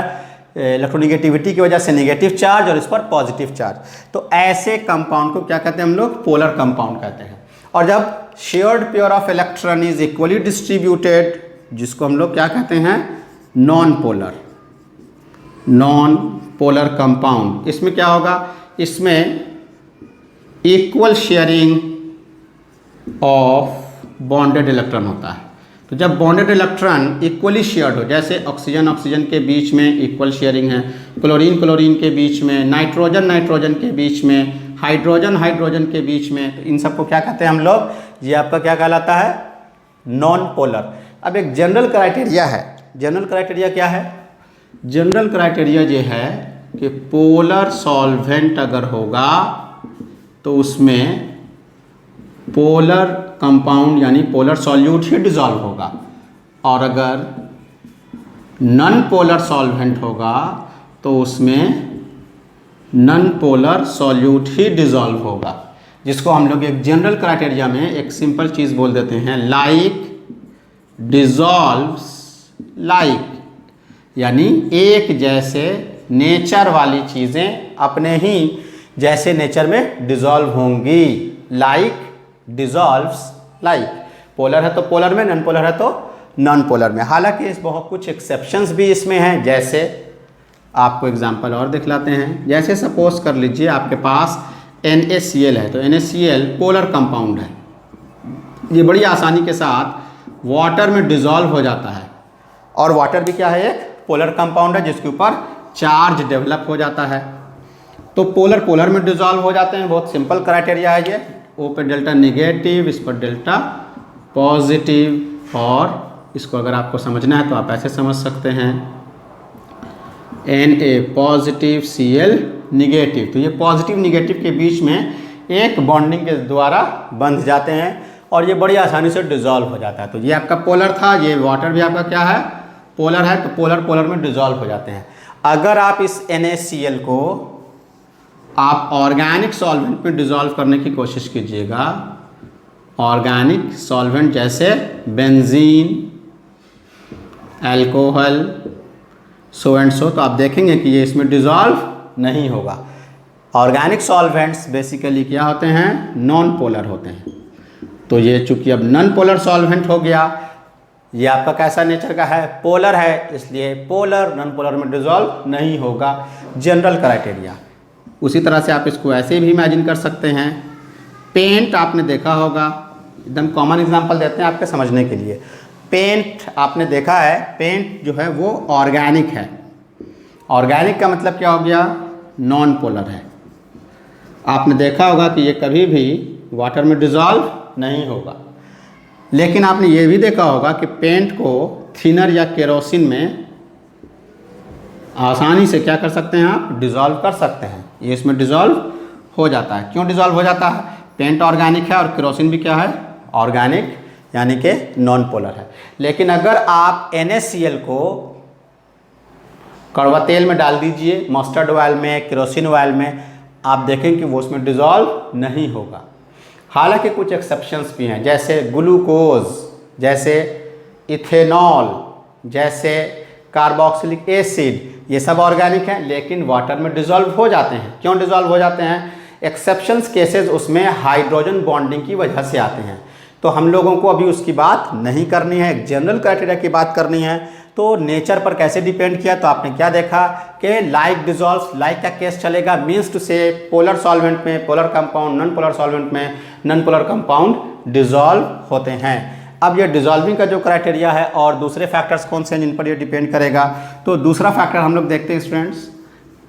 S1: इलेक्ट्रोनिगेटिविटी की वजह से नेगेटिव चार्ज और इस पर पॉजिटिव चार्ज। तो ऐसे कंपाउंड को क्या कहते हैं हम लोग? पोलर कंपाउंड कहते हैं। और जब shared pair of electron is equally distributed, जिसको हम लोग क्या कहते हैं? Non polar, non polar compound. इसमें क्या होगा? इसमें equal sharing of bonded electron होता है। तो जब बॉन्डेड इलेक्ट्रॉन इक्वली शेयर्ड हो, जैसे ऑक्सीजन ऑक्सीजन के बीच में इक्वल शेयरिंग है, क्लोरीन क्लोरीन के बीच में, नाइट्रोजन नाइट्रोजन के बीच में, हाइड्रोजन हाइड्रोजन के बीच में, तो इन सबको क्या कहते हैं हम लोग? ये आपका क्या कहलाता है? Non polar. अब एक जनरल क्राइटेरिया है। जनरल क्राइटेरिया क्या है? जनरल क्राइटेरिया ये है कि पोलर सॉल्वेंट अगर होगा तो उसमें पोलर कंपाउंड यानी पोलर सॉल्यूट ही डिज़ोल्व होगा, और अगर नॉन पोलर सॉल्वेंट होगा तो उसमें नॉन पोलर सॉल्यूट ही डिज़ोल्व होगा, जिसको हम लोग एक जनरल क्राइटेरिया में एक सिंपल चीज़ बोल देते हैं, लाइक डिज़ोल्व्स लाइक, यानी एक जैसे नेचर वाली चीज़ें अपने ही जैसे नेचर में डिज़ोल्व होंगी। लाइक डिज़ोल्व्स लाइक, पोलर है तो पोलर में, नॉन पोलर है तो नॉन पोलर में। हालांकि इस बहुत कुछ एक्सेप्शंस भी इसमें हैं, जैसे आपको एग्जांपल और दिखलाते हैं। जैसे सपोज कर लीजिए आपके पास NaCl है, तो NaCl पोलर कंपाउंड है, ये बड़ी आसानी के साथ वाटर में डिज़ोल्व हो जाता है, और वाटर भी क्या है? एक पोलर कंपाउंड है जिसके ऊपर चार्ज डेवलप हो जाता है। तो पोलर पोलर में डिज़ोल्व हो जाते हैं, बहुत सिंपल क्राइटेरिया है ये। O पे डेल्टा नेगेटिव, इस पर डेल्टा पॉजिटिव, और इसको अगर आपको समझना है तो आप ऐसे समझ सकते हैं, Na पॉजिटिव Cl निगेटिव। तो ये पॉजिटिव निगेटिव के बीच में एक बॉन्डिंग के द्वारा बंध जाते हैं और ये बड़ी आसानी से डिज़ोल्व हो जाता है। तो ये आपका पोलर था, ये वाटर भी आपका क्या है? पोलर है, तो पोलर पोलर में डिज़ोल्व हो जाते हैं। अगर आप इस NaCl को आप ऑर्गेनिक सॉल्वेंट में डिज़ोल्व करने की कोशिश कीजिएगा, ऑर्गेनिक सॉल्वेंट जैसे benzene, alcohol, so and so. तो आप देखेंगे कि ये इसमें डिज़ोल्व नहीं होगा। ऑर्गेनिक सॉल्वेंट्स बेसिकली क्या होते हैं? नॉन पोलर होते हैं। तो ये चूंकि अब नॉन पोलर सॉल्वेंट हो गया, ये आपका कैसा नेचर का है? पोलर है, इसलिए पोलर नॉन पोलर में डिज़ोल्व नहीं होगा। General criteria. उसी तरह से आप इसको ऐसे भी इमेजिन कर सकते हैं। पेंट आपने देखा होगा, एकदम कॉमन एग्जांपल देते हैं आपके समझने के लिए। पेंट आपने देखा है, पेंट जो है वो ऑर्गेनिक है। ऑर्गेनिक का मतलब क्या हो गया? नॉन पोलर है। आपने देखा होगा कि ये कभी भी वाटर में डिज़ोल्व नहीं होगा। लेकिन आपने ये भी देखा होगा कि पेंट को थिनर या केरोसिन में आसानी से क्या कर सकते हैं आप? डिज़ोल्व कर सकते हैं। ये इसमें डिज़ोल्व हो जाता है। क्यों डिज़ोल्व हो जाता है? पेंट ऑर्गेनिक है और केरोसिन भी क्या है? ऑर्गेनिक, यानी कि नॉन पोलर है। लेकिन अगर आप NaCl को कड़वा तेल में डाल दीजिए, मस्टर्ड ऑयल में, केरोसिन ऑयल में, आप देखें कि वो उसमें डिज़ोल्व नहीं होगा। हालांकि कुछ एक्सेप्शंस भी हैं, जैसे ग्लूकोज, जैसे इथेनॉल, जैसे कार्बोक्सिलिक एसिड, ये सब ऑर्गेनिक हैं लेकिन वाटर में डिज़ोल्व हो जाते हैं। क्यों डिज़ोल्व हो जाते हैं? एक्सेप्शंस केसेस उसमें हाइड्रोजन बॉन्डिंग की वजह से आते हैं। तो हम लोगों को अभी उसकी बात नहीं करनी है, एक जनरल क्राइटेरिया की बात करनी है। तो नेचर पर कैसे डिपेंड किया? तो आपने क्या देखा कि लाइक डिज़ोल्व्स, लाइक का केस चलेगा, मीन्स टू से पोलर सॉल्वेंट में polar compound, non polar solvent में नॉन पोलर कंपाउंड डिज़ोल्व होते हैं। अब ये डिज़ोल्विंग का जो क्राइटेरिया है और दूसरे फैक्टर्स कौन से हैं जिन पर ये डिपेंड करेगा? तो दूसरा फैक्टर हम लोग देखते हैं स्टूडेंट्स।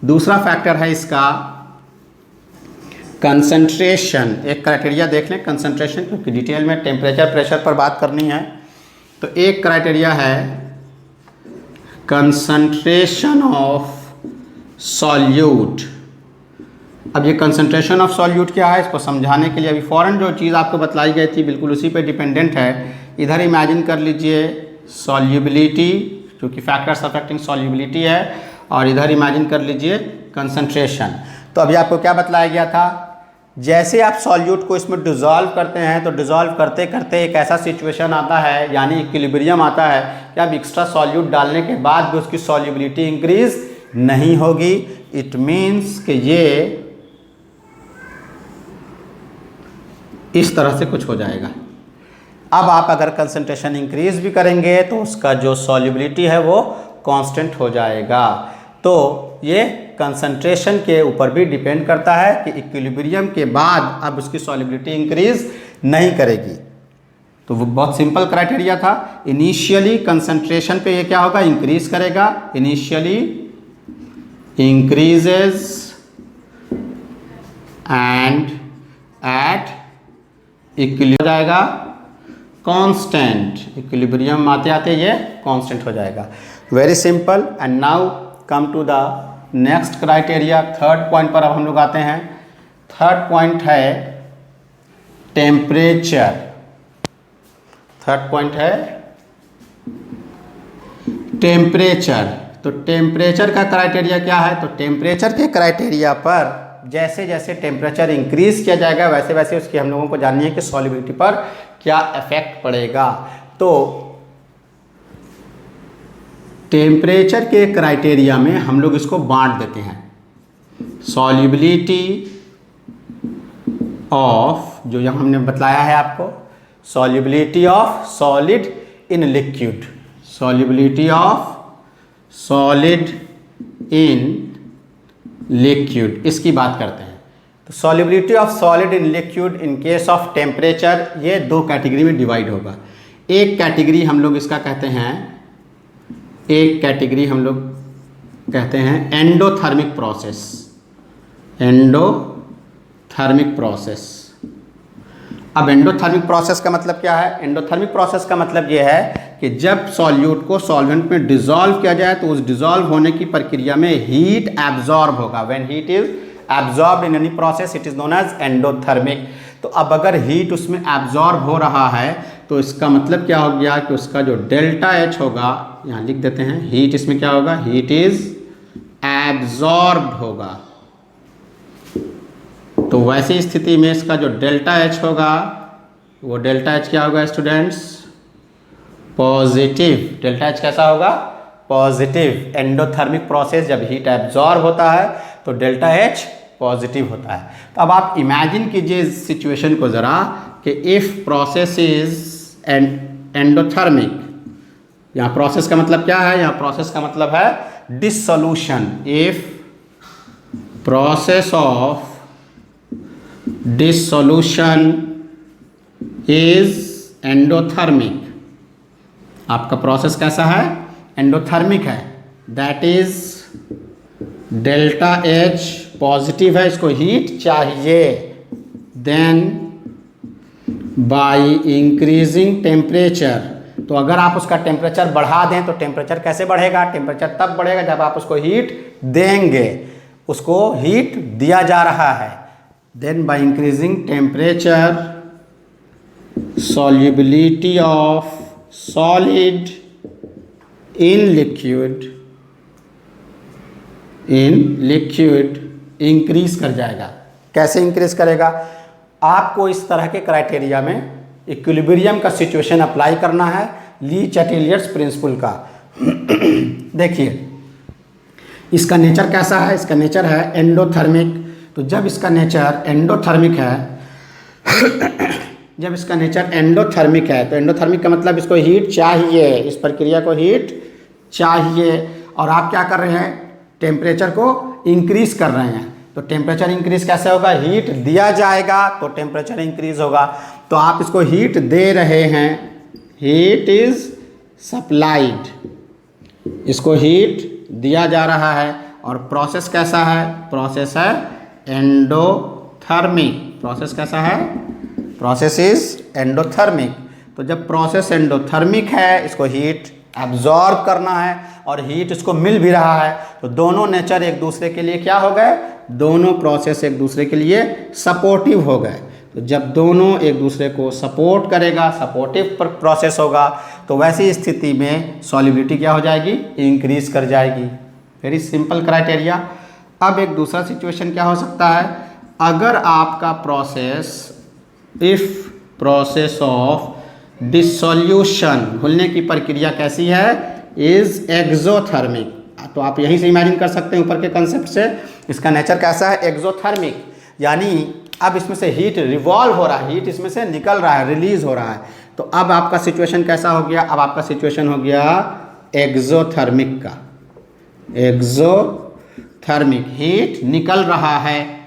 S1: दूसरा फैक्टर है इसका कंसंट्रेशन। एक क्राइटेरिया देख लें कंसंट्रेशन, क्योंकि डिटेल में टेम्परेचर प्रेशर पर बात करनी है। तो एक क्राइटेरिया है कंसंट्रेशन ऑफ सॉल्यूट। अब ये कंसंट्रेशन ऑफ सॉल्यूट क्या है, इसको समझाने के लिए अभी फ़ौरन जो चीज़ आपको बतलाई गई थी बिल्कुल उसी पे डिपेंडेंट है। इधर इमेजिन कर लीजिए सॉल्युबिलिटी, क्योंकि फैक्टर्स अफेक्टिंग सॉल्युबिलिटी है, और इधर इमेजिन कर लीजिए कंसंट्रेशन। तो अभी आपको क्या बतलाया गया था? जैसे आप सॉल्यूट को इसमें डिज़ोल्व करते हैं तो डिज़ोल्व करते करते एक ऐसा सिचुएशन आता है, यानी इक्विलिब्रियम आता है कि अब एक्स्ट्रा सॉल्यूट डालने के बाद भी उसकी सॉल्युबिलिटी इंक्रीज नहीं होगी। इट मीन्स कि ये इस तरह से कुछ हो जाएगा। अब आप अगर कंसंट्रेशन इंक्रीज भी करेंगे तो उसका जो सॉल्युबिलिटी है वो कांस्टेंट हो जाएगा। तो ये कंसंट्रेशन के ऊपर भी डिपेंड करता है कि इक्विलिब्रियम के बाद अब उसकी सॉल्युबिलिटी इंक्रीज नहीं करेगी। तो वो बहुत सिंपल क्राइटेरिया था। इनिशियली कंसंट्रेशन पे ये क्या होगा? इंक्रीज करेगा। Initially increases and at equilibrium जाएगा कांस्टेंट। इक्विलिब्रियम आते आते ये कांस्टेंट हो जाएगा। Very simple. And now come to the next criteria. Third point पर अब हम लोग आते हैं। थर्ड पॉइंट है टेम्परेचर। थर्ड पॉइंट है टेम्परेचर। तो टेम्परेचर का क्राइटेरिया क्या है? तो टेम्परेचर के क्राइटेरिया पर जैसे जैसे टेम्परेचर इंक्रीज किया जाएगा वैसे वैसे उसकी हम लोगों को जाननी है कि सॉल्युबिलिटी पर क्या इफेक्ट पड़ेगा। तो टेम्परेचर के क्राइटेरिया में हम लोग इसको बांट देते हैं। सॉल्युबिलिटी ऑफ, जो यहाँ हमने बतलाया है आपको, solubility of solid in liquid, solubility of solid in liquid, इसकी बात करते हैं। तो solubility of solid in liquid in case of temperature, ये दो कैटेगरी में डिवाइड होगा। एक कैटेगरी हम लोग इसका कहते हैं, एक कैटेगरी हम लोग कहते हैं एंडोथर्मिक प्रोसेस। Endothermic process. अब एंडोथर्मिक प्रोसेस का मतलब क्या है? एंडोथर्मिक प्रोसेस का मतलब ये है कि जब सॉल्यूट को सॉल्वेंट में डिसॉल्व किया जाए तो उस डिसॉल्व होने की प्रक्रिया में हीट एब्जॉर्ब होगा। When heat is absorbed in any process it is known as endothermic. तो अब अगर हीट उसमें एब्जॉर्ब हो रहा है तो इसका मतलब क्या हो गया कि उसका जो डेल्टा एच होगा, यहाँ लिख देते हैं, हीट इसमें क्या होगा? हीट इज एब्जॉर्ब्ड होगा। तो वैसी स्थिति में इसका जो डेल्टा एच होगा वो डेल्टा एच क्या होगा स्टूडेंट्स? पॉजिटिव। डेल्टा एच कैसा होगा? पॉजिटिव। एंडोथर्मिक प्रोसेस जब हीट एब्जॉर्ब होता है तो डेल्टा एच पॉजिटिव होता है। तो अब आप इमेजिन कीजिए इस सिचुएशन को ज़रा कि इफ़ प्रोसेस इज एंडोथर्मिक। यहाँ प्रोसेस का मतलब क्या है? यहाँ प्रोसेस का मतलब है dissolution. If process of dissolution is endothermic. आपका प्रोसेस कैसा है? एंडोथर्मिक है। That is delta H positive है, इसको हीट चाहिए। देन बाय इंक्रीजिंग टेम्परेचर, तो अगर आप उसका टेम्परेचर बढ़ा दें तो टेम्परेचर कैसे बढ़ेगा? टेम्परेचर तब बढ़ेगा जब आप उसको हीट देंगे। उसको हीट दिया जा रहा है। Then by increasing temperature solubility of solid in liquid increase कर जाएगा। कैसे इंक्रीज करेगा? आपको इस तरह के क्राइटेरिया में इक्विलिब्रियम का सिचुएशन अप्लाई करना है, ली चैटेलियर्स प्रिंसिपल का। देखिए इसका नेचर कैसा है? इसका नेचर है एंडोथर्मिक। तो जब इसका नेचर एंडोथर्मिक है जब इसका नेचर एंडोथर्मिक है तो एंडोथर्मिक का मतलब इसको हीट चाहिए, इस प्रक्रिया को हीट चाहिए। और आप क्या कर रहे हैं? टेम्परेचर को इंक्रीज कर रहे हैं। तो टेम्परेचर इंक्रीज कैसे होगा? हीट दिया जाएगा तो टेम्परेचर इंक्रीज होगा। तो आप इसको हीट दे रहे हैं, हीट इज सप्लाइड, इसको हीट दिया जा रहा है। और प्रोसेस कैसा है? प्रोसेस है एंडोथर्मिक। प्रोसेस कैसा है? Process is endothermic. तो जब प्रोसेस एंडोथर्मिक है, इसको हीट एब्जॉर्ब करना है और हीट इसको मिल भी रहा है, तो दोनों नेचर एक दूसरे के लिए क्या हो गए? दोनों प्रोसेस एक दूसरे के लिए सपोर्टिव हो गए। तो जब दोनों एक दूसरे को सपोर्ट करेगा, सपोर्टिव प्रोसेस होगा, तो वैसी स्थिति में सॉल्युबिलिटी क्या हो जाएगी? इंक्रीज कर जाएगी। Very simple criteria. अब एक दूसरा सिचुएशन क्या हो सकता है? अगर आपका process, if process of dissolution, घुलने की प्रक्रिया कैसी है? Is exothermic. तो आप यहीं से इमेजिन कर सकते हैं ऊपर के कंसेप्ट से, इसका नेचर कैसा है? एक्सोथर्मिक। यानी अब इसमें से हीट रिवॉल्व हो रहा है, हीट इसमें से निकल रहा है, रिलीज हो रहा है। तो अब आपका सिचुएशन कैसा हो गया? अब आपका सिचुएशन हो गया एक्सोथर्मिक का। एक्सोथर्मिक, हीट निकल रहा है,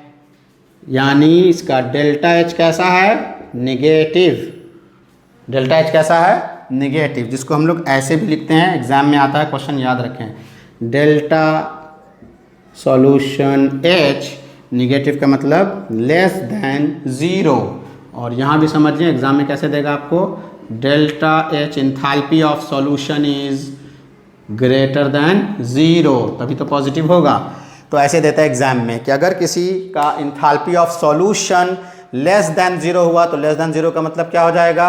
S1: यानी इसका डेल्टा एच कैसा है? निगेटिव। डेल्टा एच कैसा है? निगेटिव, जिसको हम लोग ऐसे भी लिखते हैं, एग्जाम में आता है, क्वेश्चन याद रखें। डेल्टा सॉल्यूशन एच निगेटिव का मतलब लेस देन ज़ीरो। और यहाँ भी समझिए एग्जाम में कैसे देगा आपको? Delta H enthalpy of solution is greater than zero, तभी तो पॉजिटिव होगा। तो ऐसे देता है एग्जाम में कि अगर किसी का enthalpy of solution less than zero हुआ तो लेस देन ज़ीरो का मतलब क्या हो जाएगा?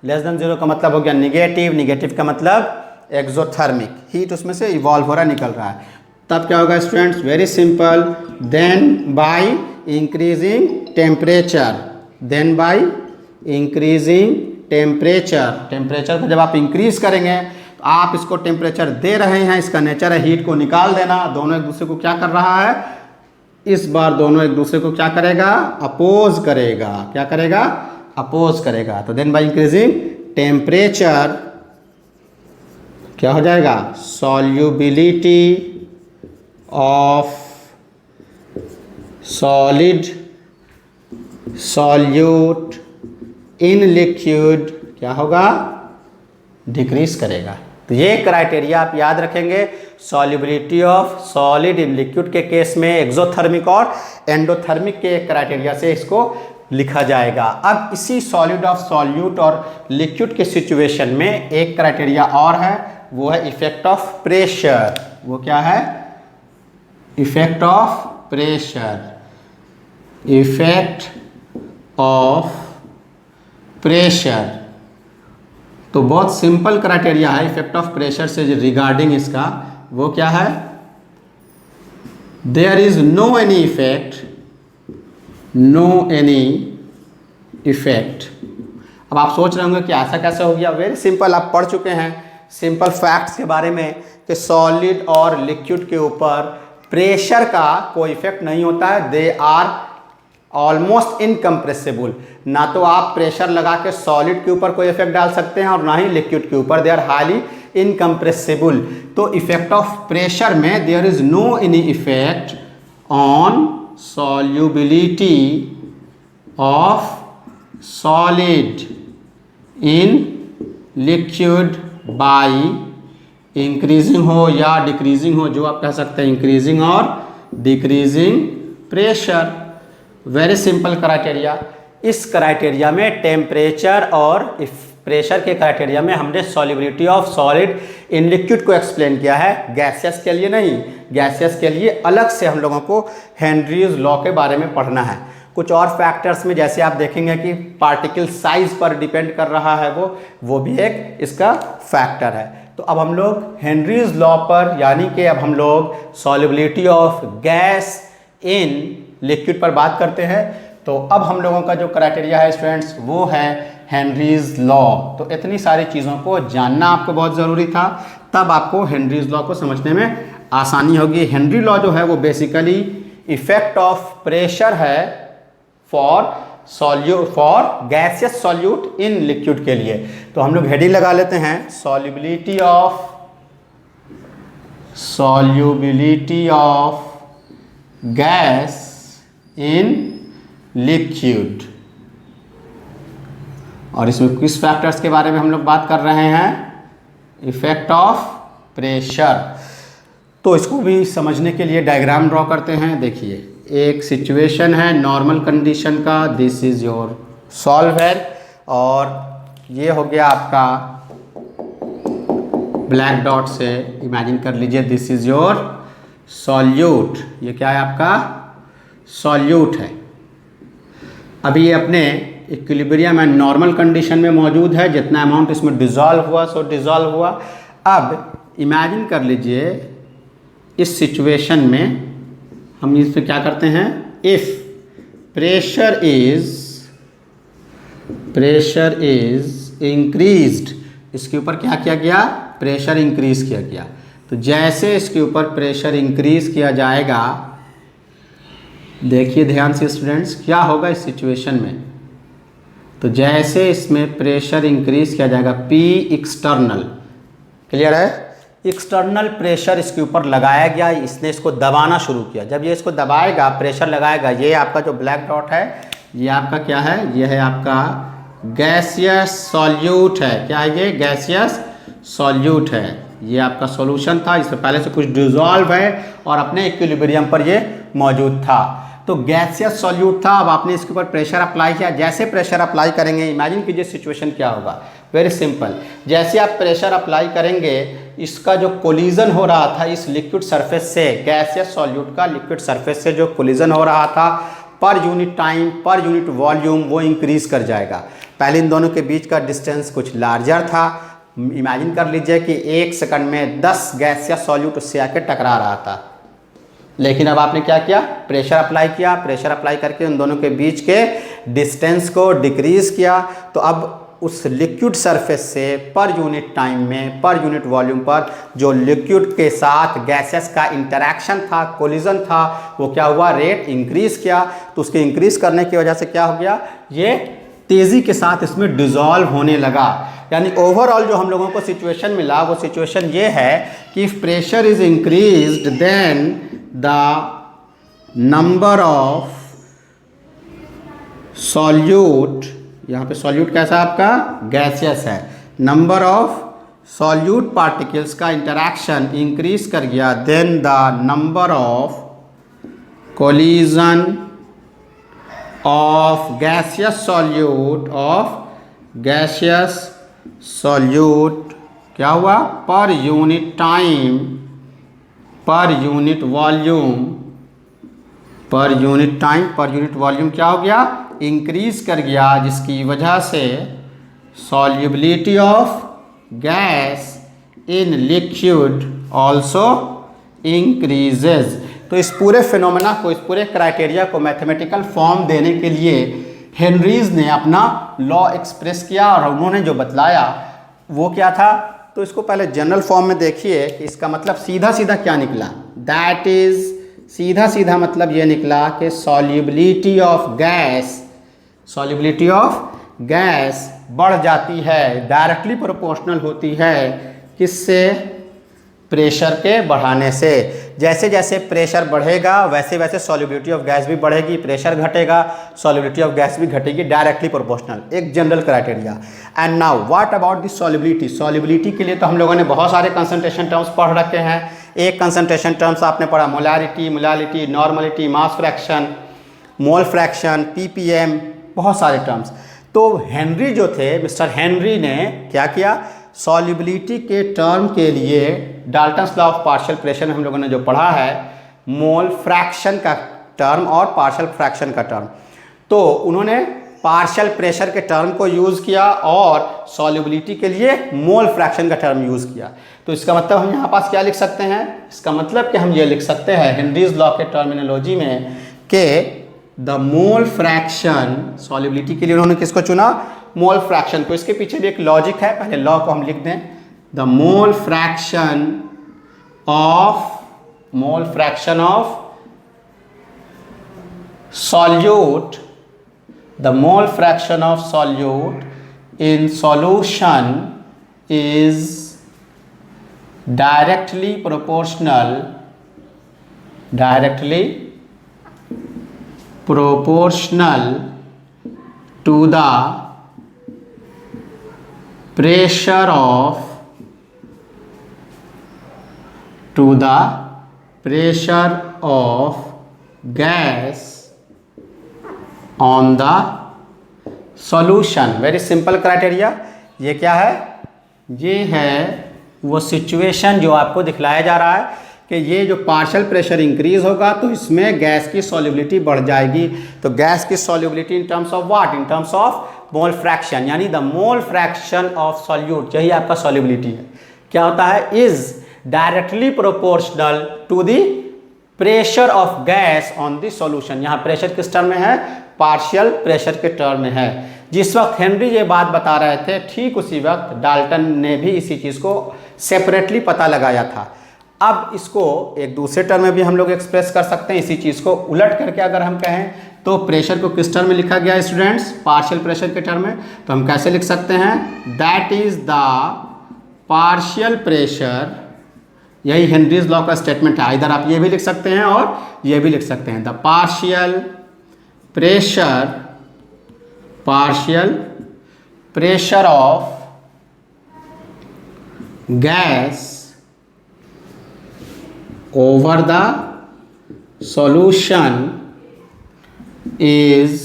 S1: लेस देन ज़ीरो का मतलब हो गया निगेटिव, निगेटिव का मतलब एक्सोथर्मिक, हीट उसमें से इवॉल्व हो रहा है, निकल रहा है। तब क्या होगा students? Very simple, then by increasing temperature, then by increasing temperature. Temperature को जब आप इंक्रीज करेंगे तो आप इसको टेम्परेचर दे रहे हैं, इसका नेचर है हीट को निकाल देना। दोनों एक दूसरे को क्या कर रहा है? इस बार दोनों एक दूसरे को क्या करेगा? अपोज करेगा। क्या करेगा? अपोज करेगा। तो देन बाय इंक्रीजिंग टेम्परेचर क्या हो जाएगा? Solubility of solid solute in liquid क्या होगा? डिक्रीज करेगा। तो ये क्राइटेरिया आप याद रखेंगे। Solubility of solid in liquid के केस में एक्सोथर्मिक और एंडोथर्मिक के क्राइटेरिया से इसको लिखा जाएगा। अब इसी सॉलिड ऑफ सॉल्यूट और लिक्विड के सिचुएशन में एक क्राइटेरिया और है, वो है इफेक्ट ऑफ प्रेशर। वो क्या है? Effect of pressure. Effect of pressure तो बहुत सिंपल क्राइटेरिया है इफेक्ट ऑफ प्रेशर से रिगार्डिंग इसका। वो क्या है? There is no any effect, no any effect अब आप सोच रहे होंगे कि ऐसा कैसे हो गया। वेरी सिंपल, आप पढ़ चुके हैं सिंपल फैक्ट्स के बारे में कि सॉलिड और लिक्विड के ऊपर प्रेशर का कोई इफेक्ट नहीं होता है। They are almost incompressible. ना तो आप प्रेशर लगा के सॉलिड के ऊपर कोई इफेक्ट डाल सकते हैं और ना ही लिक्विड के ऊपर। They are highly incompressible. तो इफेक्ट ऑफ प्रेशर में there is no any effect on solubility of solid in liquid by increasing हो या डिक्रीजिंग हो, जो आप कह सकते हैं इंक्रीजिंग और decreasing pressure. Very simple criteria. इस क्राइटेरिया में टेम्परेचर और प्रेशर के क्राइटेरिया में हमने solubility of solid in liquid को एक्सप्लेन किया है, गैसियस के लिए नहीं। गैसियस के लिए अलग से हम लोगों को हेनरीज लॉ के बारे में पढ़ना है। कुछ और फैक्टर्स में जैसे आप देखेंगे कि पार्टिकल साइज पर डिपेंड कर रहा है, वो भी एक इसका फैक्टर है। तो अब हम लोग हेनरीज लॉ पर, यानी कि अब हम लोग solubility of gas in liquid पर बात करते हैं। तो अब हम लोगों का जो क्राइटेरिया है स्टूडेंट्स वो है हेनरीज लॉ। तो इतनी सारी चीज़ों को जानना आपको बहुत ज़रूरी था, तब आपको हेनरीज लॉ को समझने में आसानी होगी। हेनरी लॉ जो है वो बेसिकली इफेक्ट ऑफ प्रेशर है for gaseous solute in liquid के लिए। तो हम लोग हेडिंग लगा लेते हैं solubility of gas in liquid. और इसमें किस फैक्टर्स के बारे में हम लोग बात कर रहे हैं? Effect of pressure. तो इसको भी समझने के लिए डायग्राम ड्रॉ करते हैं। देखिए, एक सिचुएशन है नॉर्मल कंडीशन का, दिस इज योर सॉल्वर, और ये हो गया आपका ब्लैक डॉट से इमेजिन कर लीजिए दिस इज योर सॉल्यूट। ये क्या है? आपका सॉल्यूट है। अभी ये अपने इक्विलिब्रियम एंड नॉर्मल कंडीशन में मौजूद है। जितना अमाउंट इसमें डिजॉल्व हुआ सो डिजॉल्व हुआ। अब इमेजिन कर लीजिए इस सिचुएशन में हम इसमें क्या करते हैं, इफ प्रेशर इज इंक्रीज्ड, इसके ऊपर क्या किया गया? प्रेशर इंक्रीज किया गया। तो जैसे इसके ऊपर प्रेशर इंक्रीज किया जाएगा, देखिए ध्यान से स्टूडेंट्स, क्या होगा इस सिचुएशन में। तो जैसे इसमें प्रेशर इंक्रीज किया जाएगा, P एक्सटर्नल, क्लियर है? एक्सटर्नल प्रेशर इसके ऊपर लगाया गया, इसने इसको दबाना शुरू किया। जब ये इसको दबाएगा, प्रेशर लगाएगा, ये आपका जो ब्लैक डॉट है ये आपका क्या है? ये है आपका गैसियस सॉल्यूट है। क्या है ये? गैसियस सॉल्यूट है। ये आपका सॉल्यूशन था, इससे पहले से कुछ डिजॉल्व है और अपने इक्विलिब्रियम पर ये मौजूद था। तो गैसियस सॉल्यूट था। अब आपने इसके ऊपर प्रेशर अप्लाई किया। जैसे प्रेशर अप्लाई करेंगे, इमेजिन कीजिए सिचुएशन क्या होगा। वेरी सिंपल, जैसे आप प्रेशर अप्लाई करेंगे, इसका जो कोलिजन हो रहा था इस लिक्विड सरफेस से, गैसियस सॉल्यूट का लिक्विड सरफेस से जो कोलिजन हो रहा था, पर unit time, per unit volume वो इंक्रीज कर जाएगा। पहले इन दोनों के बीच का डिस्टेंस कुछ लार्जर था। इमेजिन कर लीजिए कि 1 सेकंड में 10 गैसियस सॉल्यूट उससे आके टकरा रहा था। लेकिन अब आपने क्या किया? प्रेशर अप्लाई किया। प्रेशर अप्लाई करके उन दोनों के बीच के डिस्टेंस को डिक्रीज किया। तो अब उस लिक्विड सरफेस से पर यूनिट टाइम में, पर यूनिट वॉल्यूम पर जो लिक्विड के साथ गैसेस का इंटरैक्शन था, कोलिजन था, वो क्या हुआ? रेट इंक्रीज किया। तो उसके इंक्रीज करने की वजह से क्या हो गया? ये तेज़ी के साथ इसमें डिज़ोल्व होने लगा। यानी ओवरऑल जो हम लोगों को सिचुएशन मिला वो सिचुएशन ये है कि if pressure is increased then the number of solute, यहाँ पे सॉल्यूट कैसा आपका? गैसियस है। नंबर ऑफ सॉल्यूट पार्टिकल्स का इंटरैक्शन इंक्रीज कर गया, then the number of collision of gaseous solute क्या हुआ? Per unit time, per unit volume, per unit time, per unit volume क्या हो गया? इंक्रीज कर गया, जिसकी वजह से solubility of gas in liquid also increases. तो इस पूरे फिनोमेना को, इस पूरे क्राइटेरिया को मैथमेटिकल फॉर्म देने के लिए हेनरीज ने अपना लॉ एक्सप्रेस किया और उन्होंने जो बतलाया वो क्या था। तो इसको पहले जनरल फॉर्म में देखिए कि इसका मतलब सीधा सीधा क्या निकला। दैट इज सीधा सीधा मतलब ये निकला कि सॉल्युबिलिटी ऑफ गैस बढ़ जाती है, डायरेक्टली प्रोपोर्शनल होती है किससे, प्रेशर के बढ़ाने से। जैसे जैसे प्रेशर बढ़ेगा वैसे वैसे सॉल्युबिलिटी ऑफ गैस भी बढ़ेगी, प्रेशर घटेगा सॉल्युबिलिटी ऑफ गैस भी घटेगी, डायरेक्टली प्रोपोर्शनल, एक general criteria. And now what about the solubility. Solubility के लिए तो हम लोगों ने बहुत सारे कंसंट्रेशन टर्म्स पढ़ रखे हैं। एक कंसंट्रेशन टर्म्स आपने पढ़ा molarity, normality, mass fraction, mole fraction, ppm, बहुत सारे टर्म्स। तो हेनरी जो थे, मिस्टर हेनरी ने क्या किया, सॉल्युबिलिटी के टर्म के लिए Dalton's law of partial pressure में हम लोगों ने जो पढ़ा है मोल फ्रैक्शन का टर्म और पार्शियल फ्रैक्शन का टर्म, तो उन्होंने पार्शियल प्रेशर के टर्म को यूज़ किया और सॉल्युबिलिटी के लिए मोल फ्रैक्शन का टर्म यूज़ किया। तो इसका मतलब हम यहाँ पास क्या लिख सकते हैं, इसका मतलब कि हम ये लिख सकते हैं हेनरीज लॉ के टर्मिनोलॉजी में कि द मोल फ्रैक्शन, सॉल्युबिलिटी के लिए उन्होंने किसको चुना, मोल फ्रैक्शन। तो इसके पीछे भी एक लॉजिक है, पहले लॉ को हम लिख दें। The mole fraction of solute, the mole fraction of solute in solution is directly proportional to the pressure of gas on the solution। Very simple criteria. ये क्या है, ये है वो सिचुएशन जो आपको दिखलाया जा रहा है कि ये जो पार्शियल प्रेशर इंक्रीज होगा तो इसमें गैस की सॉल्युबिलिटी बढ़ जाएगी। तो गैस की solubility in terms of what, in terms of mole fraction, यानी the mole fraction of solute, यही आपका सॉल्युबिलिटी है। क्या होता है, is directly proportional to the pressure of gas on the solution. यहाँ प्रेशर किस टर्म में है, पार्शियल प्रेशर के टर्म में है। जिस वक्त हेनरी ये बात बता रहे थे ठीक उसी वक्त डाल्टन ने भी इसी चीज़ को सेपरेटली पता लगाया था। अब इसको एक दूसरे टर्म में भी हम लोग एक्सप्रेस कर सकते हैं। इसी चीज़ को उलट करके अगर हम कहें तो प्रेशर को किस टर्म में लिखा गया स्टूडेंट्स, पार्शियल प्रेशर के टर्म में। तो हम कैसे लिख सकते हैं, that is the partial pressure, यही हेनरीज लॉ का स्टेटमेंट है। इधर आप ये भी लिख सकते हैं और ये भी लिख सकते हैं, the partial pressure of gas over the solution is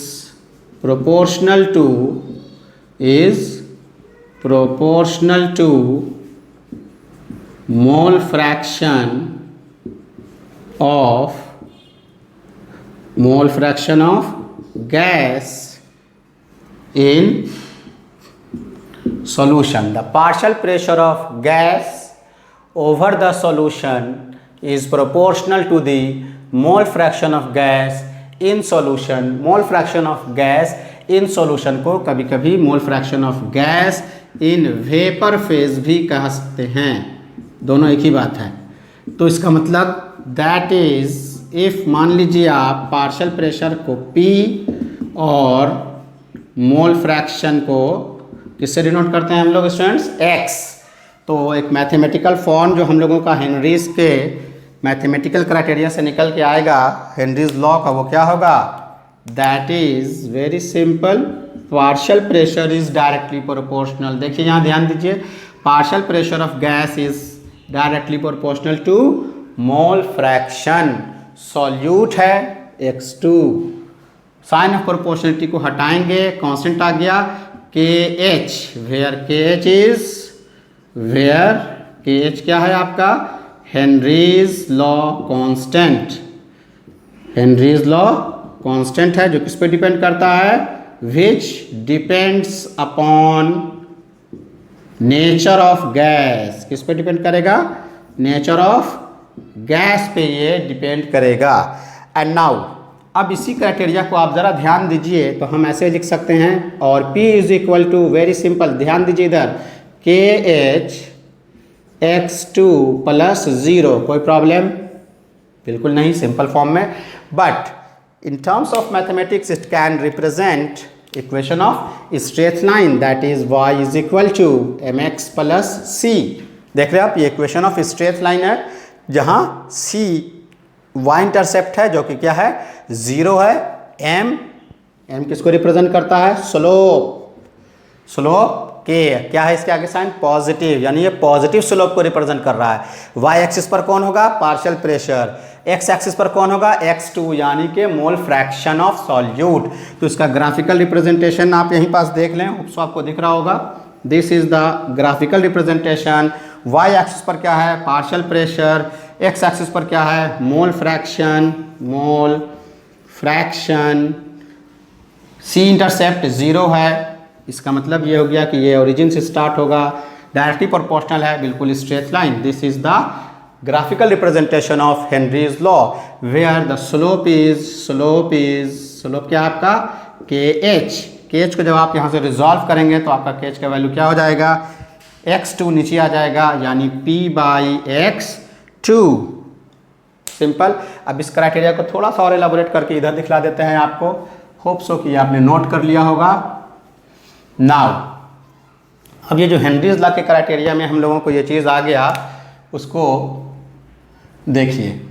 S1: proportional to mole fraction of gas in solution। The partial pressure of gas over the solution is proportional to the mole fraction of gas in solution। mole fraction of gas in solution को कभी कभी mole fraction of gas in vapor phase भी कह सकते हैं, दोनों एक ही बात है। तो इसका मतलब that is if मान लीजिए आप पार्शियल प्रेशर को P और मोल फ्रैक्शन को किससे डिनोट करते हैं हम लोग स्टूडेंट्स, X। तो एक मैथमेटिकल फॉर्म जो हम लोगों का हेनरीज के मैथमेटिकल क्राइटेरिया से निकल के आएगा हेनरीज लॉ का, वो क्या होगा, that is very simple, partial pressure is directly proportional. देखिए यहाँ ध्यान दीजिए, partial pressure of gas is directly proportional to mole fraction, solute है x2। साइन ऑफ प्रोपोर्शनलिटी को हटाएंगे, कांस्टेंट आ गया KH, वेयर KH क्या है आपका, Henry's law constant. Henry's law constant है जो किस पे डिपेंड करता है, which depends upon nature of gas. किस पे डिपेंड करेगा, नेचर ऑफ गैस पे ये डिपेंड करेगा। एंड नाउ अब इसी क्राइटेरिया को आप ज़रा ध्यान दीजिए, तो हम ऐसे लिख सकते हैं, और P is equal to, very simple, ध्यान दीजिए इधर, KH x2 प्लस 0, कोई प्रॉब्लम बिल्कुल नहीं, सिंपल फॉर्म में। But in terms of mathematics it can represent equation of straight line, that is y is equal to mx plus c। देख रहे हैं आप, ये इक्वेशन ऑफ स्ट्रेट लाइन है जहाँ c y इंटरसेप्ट है जो कि क्या है, 0 है। m किसको रिप्रेजेंट करता है, स्लोप k, क्या है इसके आगे साइन, पॉजिटिव, यानी ये पॉजिटिव स्लोप को रिप्रेजेंट कर रहा है। y एक्सिस पर कौन होगा, पार्शियल प्रेशर, x एक्सिस पर कौन होगा, x2, यानी कि मोल फ्रैक्शन ऑफ सॉल्यूट। तो इसका ग्राफिकल रिप्रेजेंटेशन आप यहीं पास देख लें, उसको आपको दिख रहा होगा। This is the graphical representation. y axis पर क्या है, पार्शियल प्रेशर, x एक्सिस पर क्या है, मोल फ्रैक्शन, c इंटरसेप्ट 0 है। इसका मतलब ये हो गया कि ये ओरिजिन से स्टार्ट होगा, डायरेक्टली प्रोपोर्शनल है, बिल्कुल straight line. This is the graphical representation of Henry's law, where the slope क्या आपका, KH को जब आप यहाँ से रिजॉल्व करेंगे तो आपका KH का वैल्यू क्या हो जाएगा, x2 नीचे आ जाएगा, यानी P/x2। सिंपल। अब इस क्राइटेरिया को थोड़ा सा और एलाबोरेट करके इधर दिखला देते हैं आपको, होप सो कि आपने नोट कर लिया होगा। नाउ अब ये जो हेनरीज लॉ के क्राइटेरिया में हम लोगों को ये चीज़ आ गया, उसको देखिए।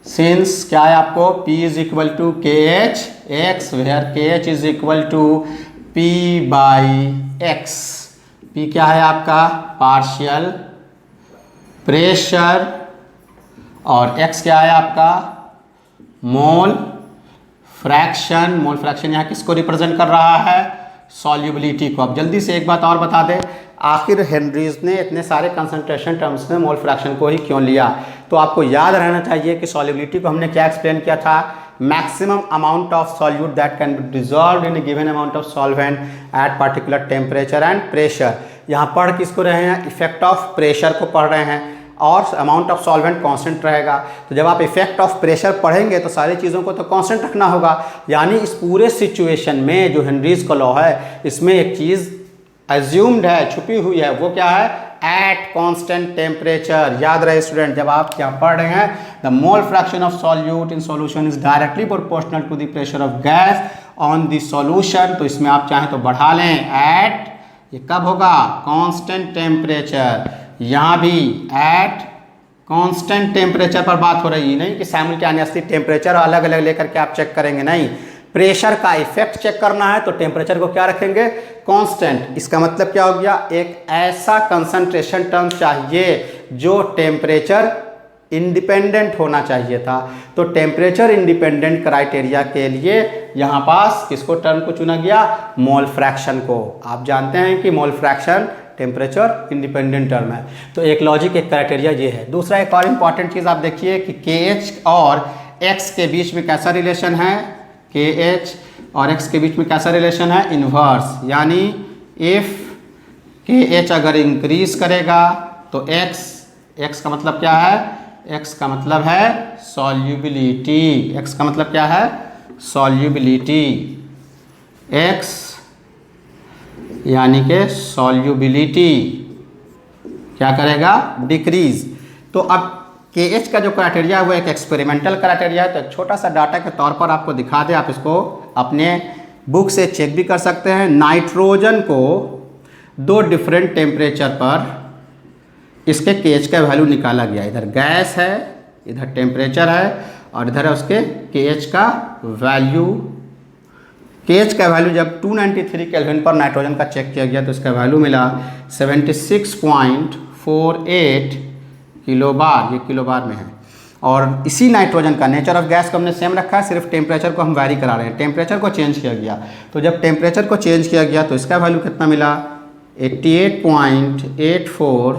S1: सिंस क्या है आपको, P is equal to KH x, where KH is equal to P/x। P क्या है आपका, पार्शियल प्रेशर, और x क्या है आपका, मोल फ्रैक्शन यहाँ किसको रिप्रेजेंट कर रहा है, सॉल्युबिलिटी को। अब जल्दी से एक बात और बता दें, आखिर हेनरीज ने इतने सारे कंसंट्रेशन टर्म्स में मोल फ्रैक्शन को ही क्यों लिया। तो आपको याद रहना चाहिए कि सॉल्युबिलिटी को हमने क्या एक्सप्लेन किया था, maximum amount of solute that can be dissolved in A given amount of solvent at particular temperature and pressure. यहाँ पढ़ किसको रहे हैं, इफेक्ट ऑफ प्रेशर को पढ़ रहे हैं, और अमाउंट ऑफ सॉल्वेंट कांस्टेंट रहेगा। तो जब आप इफेक्ट ऑफ प्रेशर पढ़ेंगे तो सारी चीज़ों को तो कांस्टेंट रखना होगा। यानी इस पूरे सिचुएशन में जो हेनरीज का लॉ है, इसमें एक चीज़ एज्यूम्ड है, छुपी हुई है, वो क्या है, एट कांस्टेंट टेम्परेचर। याद रहे स्टूडेंट, जब आप क्या पढ़ रहे हैं, the mole fraction of solute in solution is directly proportional to the pressure of gas on the solution. तो इसमें आप चाहें तो बढ़ा लें, एट, ये कब होगा, कांस्टेंट टेम्परेचर। यहाँ भी एट कांस्टेंट टेम्परेचर पर बात हो रही है, नहीं कि साइमल्टेनियसली टेम्परेचर अलग अलग लेकर के आप चेक करेंगे, नहीं, प्रेशर का इफेक्ट चेक करना है तो टेम्परेचर को क्या रखेंगे, कांस्टेंट। इसका मतलब क्या हो गया, एक ऐसा कंसंट्रेशन टर्म चाहिए जो टेम्परेचर इंडिपेंडेंट होना चाहिए था। तो टेम्परेचर इंडिपेंडेंट क्राइटेरिया के लिए यहाँ पास किसको टर्म को चुना गया, मोल फ्रैक्शन को। आप जानते हैं कि mole fraction temperature independent term है। तो एक लॉजिक, एक क्राइटेरिया ये है। दूसरा एक और इम्पॉर्टेंट चीज़ आप देखिए कि KH और X के बीच में कैसा रिलेशन है, KH और X के बीच में कैसा रिलेशन है, इन्वर्स। यानी इफ KH अगर इंक्रीज करेगा तो X का मतलब क्या है, X का मतलब है सॉल्युबिलिटी। X का मतलब क्या है, सॉल्युबिलिटी। X यानी कि सॉल्युबिलिटी क्या करेगा, डिक्रीज। तो अब KH का जो क्राइटेरिया है वो एक एक्सपेरिमेंटल क्राइटेरिया है। तो एक छोटा सा डाटा के तौर पर आपको दिखा दे, आप इसको अपने बुक से चेक भी कर सकते हैं। नाइट्रोजन को 2 डिफरेंट टेम्परेचर पर इसके KH का वैल्यू निकाला गया। इधर गैस है, इधर टेम्परेचर है, और इधर है उसके KH का वैल्यू। KH का वैल्यू जब 293 केल्विन पर नाइट्रोजन का चेक किया गया तो इसका वैल्यू मिला 76.48 किलोबार, ये किलोबार में है। और इसी नाइट्रोजन का नेचर ऑफ गैस को हमने सेम रखा है, सिर्फ टेम्परेचर को हम वैरी करा रहे हैं। टेम्परेचर को चेंज किया गया, तो जब टेम्परेचर को चेंज किया गया तो इसका वैल्यू कितना मिला, 88.84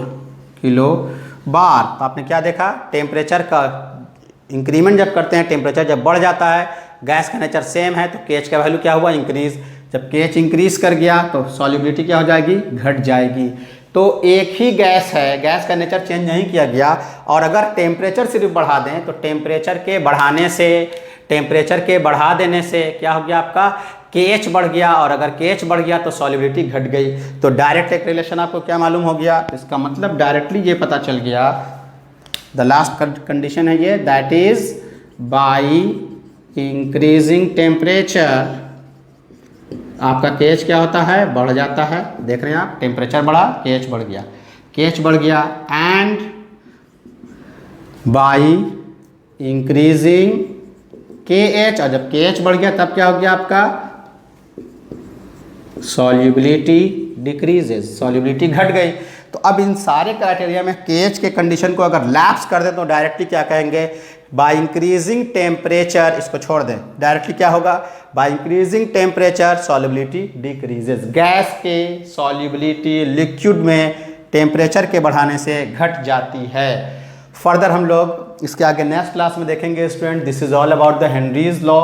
S1: किलो बार। तो आपने क्या देखा, टेम्परेचर का इंक्रीमेंट जब करते हैं, टेम्परेचर जब बढ़ जाता है, गैस का नेचर सेम है, तो KH का वैल्यू क्या हुआ, इंक्रीज। जब KH इंक्रीज कर गया तो सॉल्युबिलिटी क्या हो जाएगी, घट जाएगी। तो एक ही गैस है, गैस का नेचर चेंज नहीं किया गया, और अगर टेम्परेचर सिर्फ बढ़ा दें तो टेम्परेचर के बढ़ाने से टेम्परेचर के बढ़ा देने से क्या हो गया आपका KH बढ़ गया, और अगर KH बढ़ गया तो सॉल्युबिलिटी घट गई। तो डायरेक्ट एक रिलेशन आपको क्या मालूम हो गया, इसका मतलब डायरेक्टली ये पता चल गया, द लास्ट कंडीशन है ये, that is by increasing temperature आपका KH क्या होता है, बढ़ जाता है। देख रहे हैं आप, टेम्परेचर बढ़ा KH बढ़ गया, KH बढ़ गया, एंड बाई इंक्रीजिंग KH, और जब KH बढ़ गया तब क्या हो गया आपका सॉल्युबिलिटी डिक्रीजेज, सॉल्युबिलिटी घट गई। तो अब इन सारे क्राइटेरिया में KH के कंडीशन को अगर लैप्स कर दें तो डायरेक्टली क्या कहेंगे, बाय इंक्रीजिंग टेम्परेचर, इसको छोड़ दें, डायरेक्टली क्या होगा, bye increasing temperature solubility decreases. Gas के सॉल्युबिलिटी लिक्विड में टेम्परेचर के बढ़ाने से घट जाती है। फर्दर हम लोग इसके आगे नेक्स्ट क्लास में देखेंगे student. This is all about the Henry's law.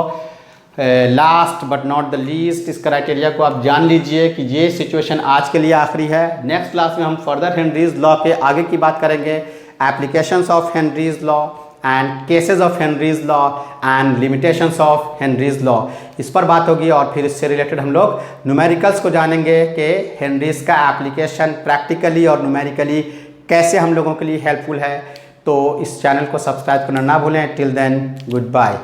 S1: Last but not the least, इस क्राइटेरिया को आप जान लीजिए कि ये सिचुएशन आज के लिए आखिरी है। नेक्स्ट क्लास में हम फर्दर हेनरीज लॉ के आगे की बात करेंगे, applications of Henry's law and cases of Henry's law and limitations of Henry's law, इस पर बात होगी। और फिर इससे रिलेटेड हम लोग न्यूमेरिकल्स को जानेंगे कि हेनरीज का एप्लीकेशन प्रैक्टिकली और न्यूमेरिकली कैसे हम लोगों के लिए हेल्पफुल है। तो इस चैनल को सब्सक्राइब करना ना भूलें। Till then good bye.